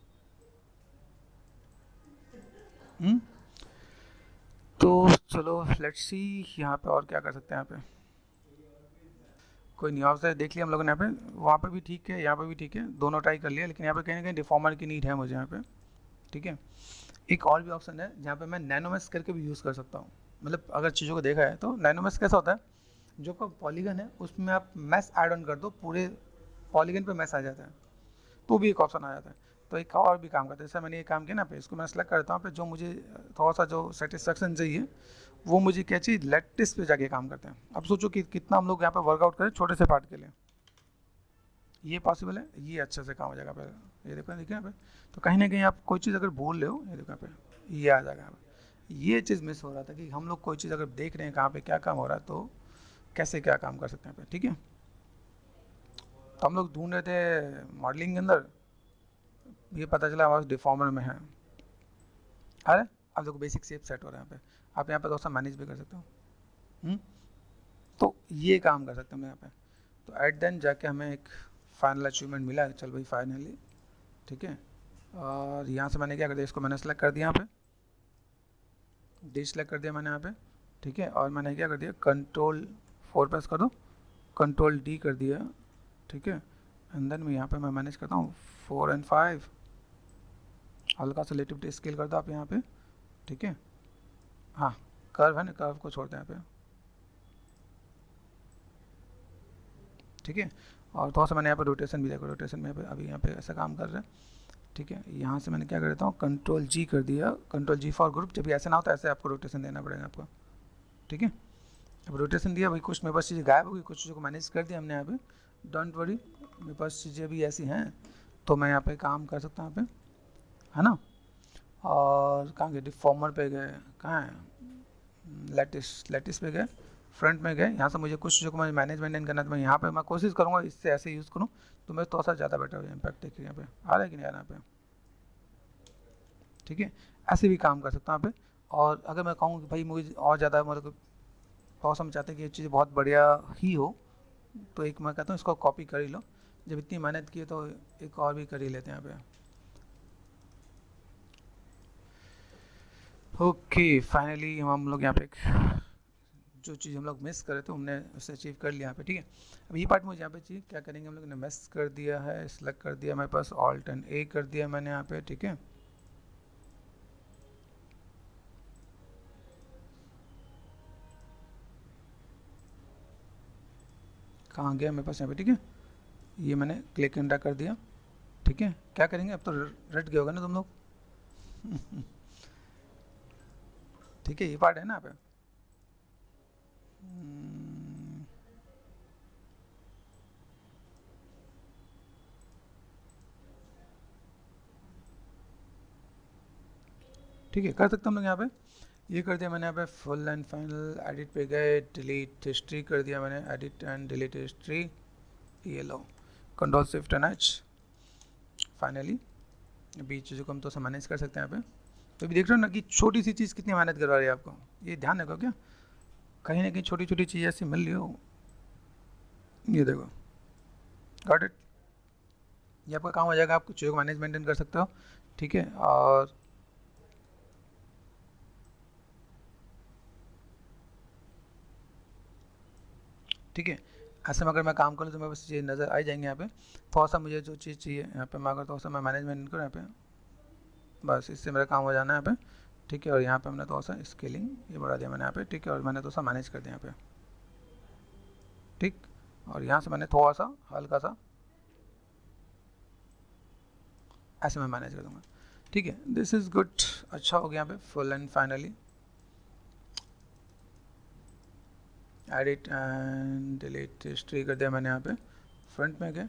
हम्म? तो चलो लेट्स सी यहाँ पे और क्या कर सकते हैं यहाँ पे। कोई नहीं, और से देख लिया हम लोगों ने यहाँ पे, वहाँ पे भी ठीक है, यहाँ पे भी ठीक है, दोनों ट्राई कर लिया, लेकिन यहाँ पे कहीं ना कहीं डिफॉर्मर की नीड है मुझे यहाँ पे। ठीक है, एक और भी ऑप्शन है जहाँ पे मैं नैनोमेश करके भी यूज़ कर सकता हूँ। मतलब अगर चीज़ों को देखा है तो नैनोमेश कैसा होता है, जो आपका पॉलीगन है उसमें आप मैश ऐड ऑन कर दो, पूरे पॉलीगन पे मैश आ जाता है, तो भी एक ऑप्शन आ जाता है। तो एक और भी काम करता है, जैसे मैंने ये काम किया ना पे, इसको मैं सेलेक्ट करता हूँ पे, जो मुझे थोड़ा सा जो सेटिस्फेक्शन चाहिए वो मुझे क्या चाहिए, लेटिस पे जाके काम करते हैं। अब सोचो कि कितना हम लोग यहाँ पे वर्कआउट करें छोटे से पार्ट के लिए, ये पॉसिबल है, ये अच्छे से काम हो जाएगा पे। ये देखो, देखिए यहाँ पे, तो कहीं ना कहीं आप कोई चीज़ अगर भूल रहे हो, ये देखो यहाँ पे ये आ जाएगा यहाँ पे। ये चीज़ मिस हो रहा था कि हम लोग कोई चीज़ अगर देख रहे हैं कहाँ पे क्या काम हो रहा है तो कैसे क्या काम कर सकते हैं यहाँ पे। ठीक है, तो हम लोग ढूंढ रहे थे मॉडलिंग के अंदर, ये पता चला हमारे डिफॉर्मर में है। अरे अब देखो बेसिक शेप सेट हो रहा है यहाँ पे, आप यहाँ पे दोस्तों मैनेज भी कर सकते हो। हम्म? तो ये काम कर सकते हैं हम यहाँ पे। तो एट देन जाके हमें एक फाइनल अचीवमेंट मिला, चल भाई फाइनली। ठीक है, और यहाँ से मैंने क्या कर दिया, इसको मैंने सेलेक्ट कर दिया यहाँ पे, डी सेलेक्ट कर दिया मैंने यहाँ पे। ठीक है, और मैंने क्या कर दिया, कंट्रोल 4 प्रेस कर दो, कंट्रोल डी कर दिया। ठीक है, एंड देन मैं यहाँ पे मैं मैनेज करता हूँ 4 और 5, हल्का सा रिलेटिव स्केल कर दो आप यहाँ पे। ठीक है, हाँ कर्व है ना, कर्व को छोड़ दें यहाँ पे। ठीक है, और थोड़ा सा मैंने यहाँ पे रोटेशन भी देखो, रोटेशन में अभी यहाँ पे ऐसा काम कर रहा है। ठीक है, यहाँ से मैंने क्या कर देता हूँ, कंट्रोल जी कर दिया, कंट्रोल जी फॉर ग्रुप, जब भी ऐसा ना होता है ऐसे आपको रोटेशन देना पड़ेगा आपको। ठीक है, अब रोटेशन दिया भाई, कुछ मेरे पास चीज़ें गायब होगी, कुछ चीज़ों को मैनेज कर दिया हमने यहाँ पे। डोंट वरी, मेरे पास चीज़ें भी ऐसी हैं तो मैं यहाँ पे काम कर सकता हूँ यहाँ पे, है ना। और कहाँ गए, डिफॉर्मर पे गए, कहाँ है, लेटिस, लेटिस पे गए, फ्रंट में गए। यहाँ से मुझे कुछ चीज़ों को मैं मैनेज मेंटेन करना है, तो मैं यहाँ पे मैं कोशिश करूँगा इससे ऐसे यूज़ करूँ तो मैं थोड़ा सा ज़्यादा बेटर हो जाए। इम्पैक्ट देखिए यहाँ पे आ रहा है कि नहीं आ रहा है यहाँ पे। ठीक है, ऐसे भी काम कर सकता हूँ यहाँ पे। और अगर मैं कहूँ कि भाई मुझे और ज़्यादा मतलब थोड़ा सा हम चाहते हैं कि ये चीज़ बहुत बढ़िया ही हो, तो एक मैं कहता हूँ इसको कॉपी कर ही लो, जब इतनी मेहनत की है तो एक और भी कर ही लेते हैं यहाँ पे। ओके, फाइनली हम लोग यहाँ पे एक जो चीज़ हम लोग मिस कर रहे थे हमने उसे अचीव कर लिया यहाँ पे। ठीक है, अब ये पार्ट मुझे यहाँ पे चाहिए, क्या करेंगे हम लोग ने मिस कर दिया है, सेलेक्ट कर दिया मेरे पास, ऑल्ट एंड ए कर दिया मैंने यहाँ पे। ठीक है, कहाँ गया मेरे पास यहाँ पे। ठीक है, ये मैंने क्लिक एंड ड्रैग कर दिया। ठीक है, क्या करेंगे अब तो रट गए होगा ना तुम लोग। ठीक है, ये पार्ट है ना यहाँ पे। ठीक है, कर सकते हम लोग यहाँ पे। ये कर दिया मैंने यहाँ पे, फुल एंड फाइनल, एडिट पे गए, डिलीट हिस्ट्री कर दिया मैंने, एडिट एंड डिलीट हिस्ट्री, ये लो, control shift and H. Finally अभी चीज़ों को हम तो मैनेज कर सकते हैं यहाँ पे। तो अभी देख रहे हो ना कि छोटी सी चीज़ कितनी मेहनत करवा रही है आपको, ये ध्यान रखो क्या, कहीं ना कहीं छोटी छोटी चीज़ ऐसी मिल रही हो। ये देखो, गॉट इट, ये आपका काम हो जाएगा, आप चीज़ों को मैनेज मेंटेन कर सकते हो। ठीक है, और ठीक है, ऐसे में अगर मैं काम करूँ तो मेरे पास ये नज़र आ जाएंगे यहाँ पे। थोड़ा सा मुझे जो चीज़ चाहिए यहाँ पे मैं अगर थोड़ा सा मैं मैनेजमेंट करूँ यहाँ पे, बस इससे मेरा काम हो जाना है यहाँ पे। ठीक है, और यहाँ पे मैंने थोड़ा सा स्केलिंग ये बढ़ा दिया मैंने यहाँ पे। ठीक है, और मैंने थोड़ा सा मैनेज कर दिया यहाँ पे। ठीक, और यहाँ से मैंने थोड़ा सा हल्का सा ऐसे मैं मैनेज कर दूँगा। ठीक है, दिस इज़ गुड, अच्छा हो गया यहाँ पे full and finally. Edit and delete history कर दिया मैंने यहाँ पे, फ्रंट में गए,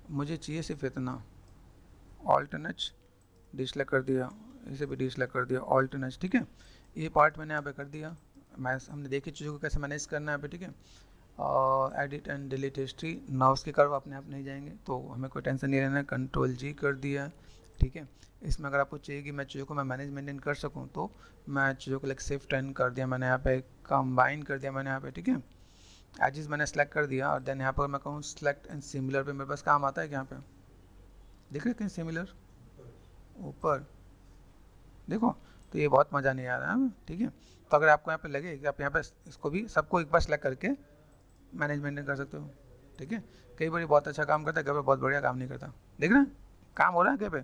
मुझे चाहिए सिर्फ इतना, ऑल्टरनेट डिसलेक्ट कर दिया, इसे भी डिसलेक्ट कर दिया, ऑल्टरनेट। ठीक है, ये पार्ट मैंने यहाँ पे कर दिया। मैं हमने देखी चीज़ों को कैसे मैनेज करना है यहाँ पे। ठीक है, और edit and delete history, knows के कर्व अपने आप नहीं जाएंगे तो हमें कोई टेंशन नहीं रहना है, कंट्रोल जी कर दिया, ठीक है। इसमें अगर आपको चाहिए कि मैं चीज़ों को मैं मैनेज मेंटेन कर सकूँ, तो मैं चीज़ों को लाइक शिफ्ट एंड कर दिया मैंने यहाँ पे, कंबाइन कर दिया मैंने यहाँ पे, ठीक है। एजेस मैंने सेलेक्ट कर दिया, और देन यहाँ पर मैं कहूँ सेलेक्ट एंड सिमिलर पे मेरे पास काम आता है कि यहाँ पे देख रहे कहीं सिमिलर ऊपर, देखो। तो ये बहुत मज़ा नहीं आ रहा है, ठीक है। तो अगर आपको यहाँ पे लगे कि आप यहाँ पे इसको भी सबको एक बार सेलेक्ट करके मैनेज मेंटेन कर सकते हो, ठीक है। कई बार ये बहुत अच्छा काम करता है, कई बार बहुत बढ़िया काम नहीं करता। देख रहे हैं काम हो रहा है कहीं पे,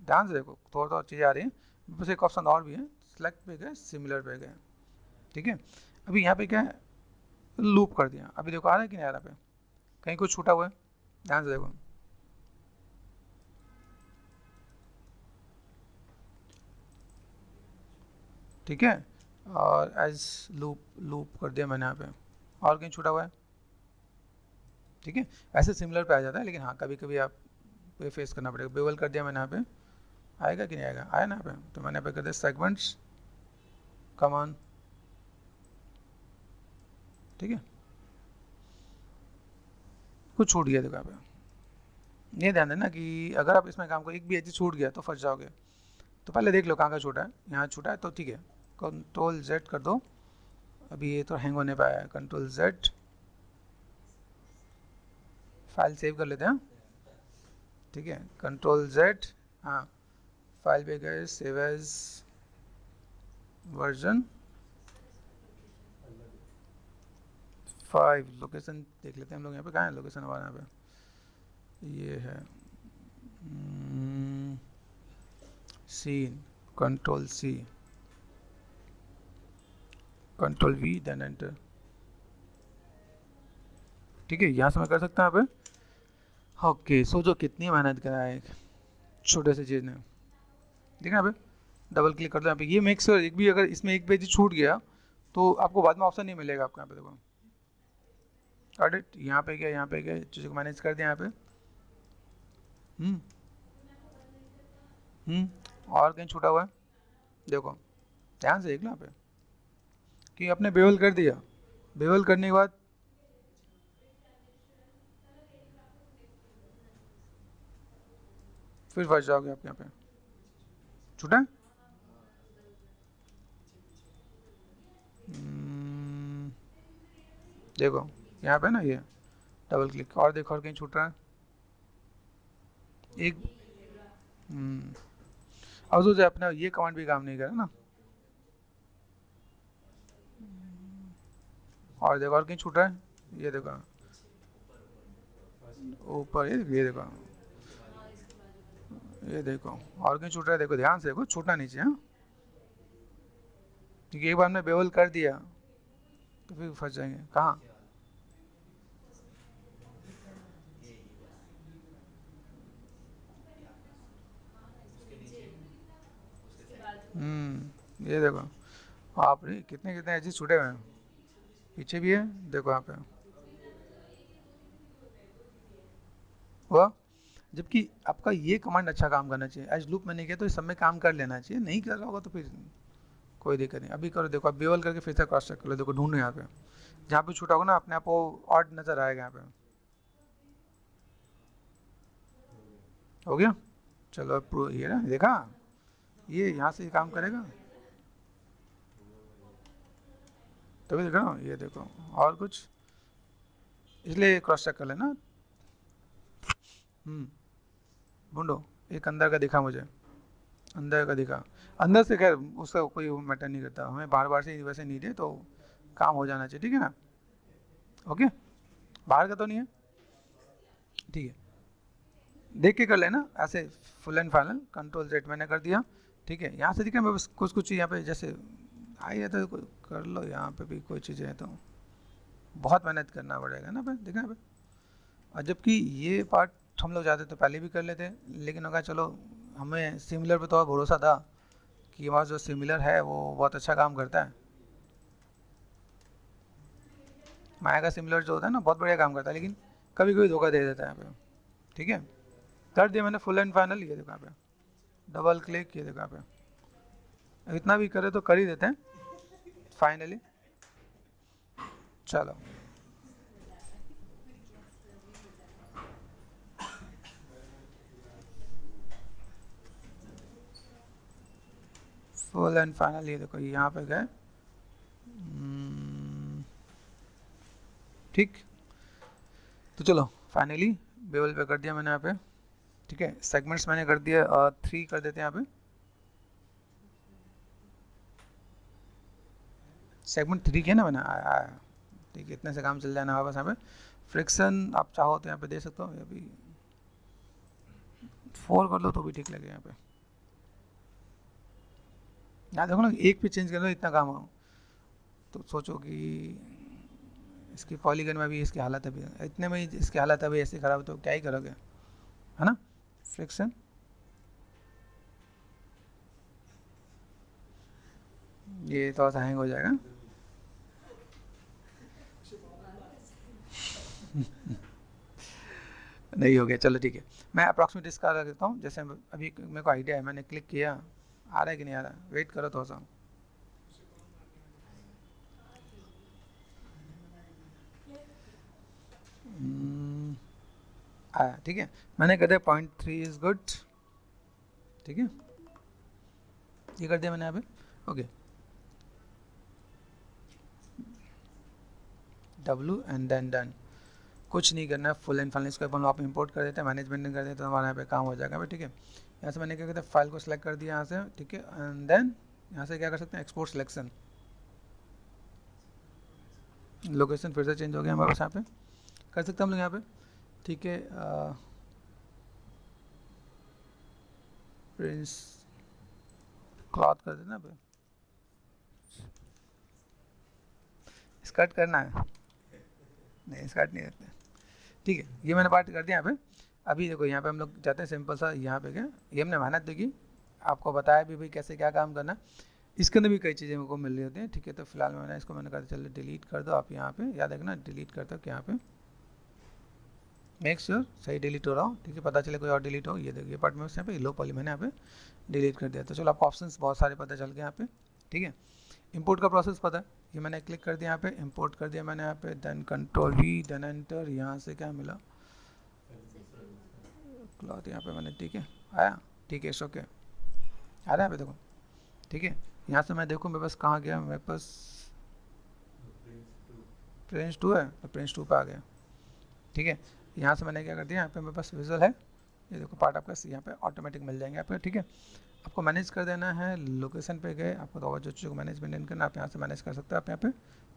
ध्यान से देखो, थोड़ा थोड़ा चीज़ें आ रही हैं। बस एक ऑप्शन और भी है, सेलेक्ट पे गए, सिमिलर पे गए, ठीक है। अभी यहाँ पे क्या है, लूप कर दिया। अभी देखो आ रहा है कि नहीं आ रहा पे, कहीं कुछ छूटा हुआ है, ध्यान से देखो। ठीक है, और एज लूप लूप कर दिया मैंने यहाँ पे, और कहीं छूटा हुआ है, ठीक है। ऐसे सिमिलर पे आ जाता है, लेकिन हाँ कभी कभी आप पे फेस करना पड़ेगा। बेवल कर दिया मैंने यहाँ पे, आएगा कि नहीं आएगा, आया ना यहाँ पे। तो मैंने यहाँ पे कर दिया सेगमेंट्स कमान, ठीक है। कुछ छूट गया देखो यहाँ पे। ये ध्यान देना कि अगर आप इसमें काम को एक भी एज छूट गया तो फंस जाओगे। तो पहले देख लो कहाँ का छूटा है, यहाँ छूटा है तो ठीक है, कंट्रोल जेड कर दो। अभी ये तो हैंग होने पाया है, कंट्रोल जेड, फाइल सेव कर लेते हैं, ठीक है। कंट्रोल जेड, हाँ फाइल पे गए, सेव एज वर्जन 5। लोकेशन देख लेते हैं हम लोग यहाँ पे, कहाँ है लोकेशन हमारे यहाँ पे, ये है scene, control C, control V, then enter, ठीक है। यहाँ से मैं कर सकता हूँ यहाँ पे। ओके, सोचो कितनी मेहनत करा है एक छोटे से चीज़ ने, देखना यहाँ पे, डबल क्लिक कर दो यहाँ पे। ये मेक श्योर एक भी अगर इसमें एक पेज छूट गया तो आपको बाद में ऑप्शन नहीं मिलेगा आपको यहाँ पे, देखो एडिट, यहाँ पे गया, यहाँ पे गया, चीज़ों को मैनेज कर दिया यहाँ पे। और कहीं छूटा हुआ है, देखो ध्यान से देख लो यहाँ पे कि आपने बेवल कर दिया। बेवल करने के बाद फिर फंस जाओगे आप यहाँ पे, छूटा है? देखो यहाँ पे ना, ये डबल क्लिक, और देखो और कहीं छूट रहा है एक। अब सोचो अपना ये कमांड भी काम नहीं कर रहा ना, और देखो और कहीं छूट रहा है, ये देखो ऊपर, ये देखो, ये देखो और कहीं छूट रहा है, देखो ध्यान से देखो, छूटना नहीं चाहिए, हाँ। क्योंकि एक बार हमने बेवल कर दिया तो फिर फंस जाएंगे कहाँ। ये देखो, आप रे कितने कितने एजेस छूटे हुए हैं, पीछे भी है, देखो यहाँ पे हुआ। जबकि आपका ये कमांड अच्छा काम करना चाहिए, एज लूप मैंने किया तो इस सब में काम कर लेना चाहिए, नहीं कर रहा होगा तो फिर कोई दिक्कत नहीं। अभी करो, देखो आप बेवल करके फिर से क्रॉस चेक कर लो, देखो ढूंढो यहाँ पे, जहाँ पे छूटा होगा ना अपने आप वो ऑड नज़र आएगा यहाँ पे। हो गया, चलो अब ये ना देखा, ये यहाँ से काम करेगा, तभी देख रहा हूँ, ये देखो और कुछ, इसलिए क्रॉस चेक कर लेना। ढूंढो, एक अंदर का दिखा मुझे, अंदर का दिखा, अंदर से खैर उसका कोई मैटर नहीं करता, हमें बार बार से वैसे नीड है तो काम हो जाना चाहिए, ठीक है ना। ओके, बाहर का तो नहीं है, ठीक है, देख के कर लेना ऐसे, full and final, control Z मैंने कर दिया, ठीक है। यहाँ से दिख रहा है, मैं बस कुछ कुछ यहाँ पे जैसे आई है तो कर लो, यहाँ पे भी कोई चीज़ें हैं तो बहुत मेहनत करना पड़ेगा ना पे, देखना पे। और जबकि ये पार्ट हम लोग जाते तो पहले भी कर लेते, लेकिन अगर चलो हमें सिमिलर पे तो और भरोसा था कि हमारा जो सिमिलर है वो बहुत अच्छा काम करता है। माया का सिमिलर जो होता है ना बहुत बढ़िया काम करता है, लेकिन कभी कभी धोखा दे देता है यहाँ पे, ठीक है। कर दिया मैंने फुल एंड फाइनल, ये देखो यहाँ पे डबल क्लिक, ये देखो यहाँ पे, इतना भी करे तो कर ही देते हैं फाइनली। चलो फुल एंड फाइनल, ये देखो यहाँ पे गए, ठीक। तो चलो फाइनली बेवल पे कर दिया मैंने यहाँ पे, ठीक है। सेगमेंट्स मैंने कर दिया 3 कर देते हैं यहाँ पे, सेगमेंट 3 किया ना मैंने, ठीक है। इतने से काम चल जाना वापस। यहाँ पे फ्रिक्शन आप चाहो तो यहाँ पे दे सकते हो, अभी 4 कर लो तो भी ठीक लगे यहाँ पे। यहाँ देखो ना, एक भी चेंज कर लो इतना काम हो, तो सोचो कि इसकी पॉलीगन में भी इसकी हालत अभी, इतने में ही इसकी हालत अभी ऐसी ख़राब, तो क्या ही करोगे, है ना। फ्रिक्शन ये थोड़ा सा हैंग हो जाएगा। नहीं हो गया, चलो ठीक है। मैं अप्रॉक्सीमेट इसका रख देता हूँ, जैसे अभी मेरे को आइडिया है, मैंने क्लिक किया, आ रहा है कि नहीं आ रहा, वेट करो थोड़ा सा। आया, ठीक है। मैंने कर दिया 0.3 इज गुड, ठीक है, ये कर दिया मैंने यहाँ पे, okay. W and then done, कुछ नहीं करना है, फुल एंड फाइनल इसको अपन आप इंपोर्ट कर देते हैं, मैनेजमेंट कर देते हैं, तो हमारे यहाँ पे काम हो जाएगा, ठीक है। यहाँ से मैंने क्या कहते हैं, फाइल को सिलेक्ट कर दिया यहाँ से, ठीक है। एंड देन यहाँ से क्या कर सकते हैं, एक्सपोर्ट सिलेक्शन, लोकेशन फिर से चेंज हो गया हमारे पास, यहाँ पे कर सकते हैं हम लोग यहाँ पे, ठीक है। प्रिंस क्लॉथ कर देना पे, स्कर्ट करना है, नहीं स्कर्ट नहीं रखते, ठीक है। ये मैंने पार्ट कर दिया यहाँ पे। अभी देखो यहाँ पे हम लोग जाते हैं सिंपल सा, यहाँ पे क्या, ये हमने मेहनत देखी, आपको बताया भी भाई कैसे क्या काम करना, इसके अंदर भी कई चीज़ें मेरे को मिल रही होती हैं, ठीक है। तो फिलहाल मैंने इसको मैंने कहा चलो डिलीट कर दो आप, यहाँ पे याद रखना डिलीट करते हो कि यहाँ पे मेक श्योर सही डिलीट हो रहा हो, ठीक है, पता चले कोई और डिलीट हो। ये देखिए ये पार्ट में यहाँ पे लो पॉली मैंने यहाँ पे डिलीट कर दिया। तो चलो आपको ऑप्शंस बहुत सारे पता चल गए यहाँ पे, ठीक है। इंपोर्ट का प्रोसेस पता है, ये मैंने क्लिक कर दिया यहाँ पे, इंपोर्ट कर दिया मैंने यहाँ पे, then control V, then enter, यहाँ से क्या मिला क्लॉथ यहाँ पे मैंने, ठीक है आया, ठीक है, इट्स ओके, आ रहा है पे देखो, ठीक है। यहाँ से मैं देखूँ मेरे पास कहाँ गया, मेरे पास प्रिंस 2 है, तो प्रिंस 2 पे आ गया, ठीक है। यहाँ से मैंने क्या कर दिया, यहाँ पे मेरे पास विजुअल है, ये देखो पार्ट आपका यहाँ पे ऑटोमेटिक मिल जाएंगे आपको, ठीक है। आपको मैनेज कर देना है, लोकेशन पे गए, आपको तो जो चीज़ों को मैनेज मेंटेन करना है आप यहाँ से मैनेज कर सकते हो आप यहाँ पे,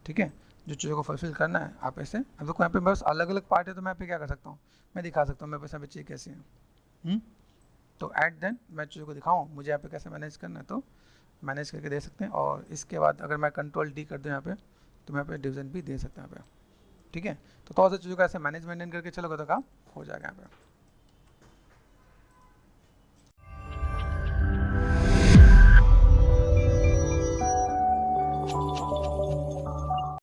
ठीक है। जो चीज़ों को फुलफिल करना है आप ऐसे, अब देखो यहाँ पे बस अलग अलग पार्ट है, तो मैं यहाँ पे क्या कर सकता हूँ, मैं दिखा सकता हूँ मेरे पास यहाँ पे चीज़ कैसी है, तो एट देन मैं चीज़ों को दिखाऊँ मुझे यहाँ पे कैसे मैनेज करना है, तो मैनेज करके दे सकते हैं। और इसके बाद अगर मैं कंट्रोल डी कर दूँ यहाँ पे, तो मैं यहाँ पे डिवीजन भी दे सकता हूँ यहाँ पे, ठीक है। तो थोड़ा सा चीज़ों को ऐसे मैनेज मेंटेन करके चलोगे तो काम हो जाएगा यहाँ पे।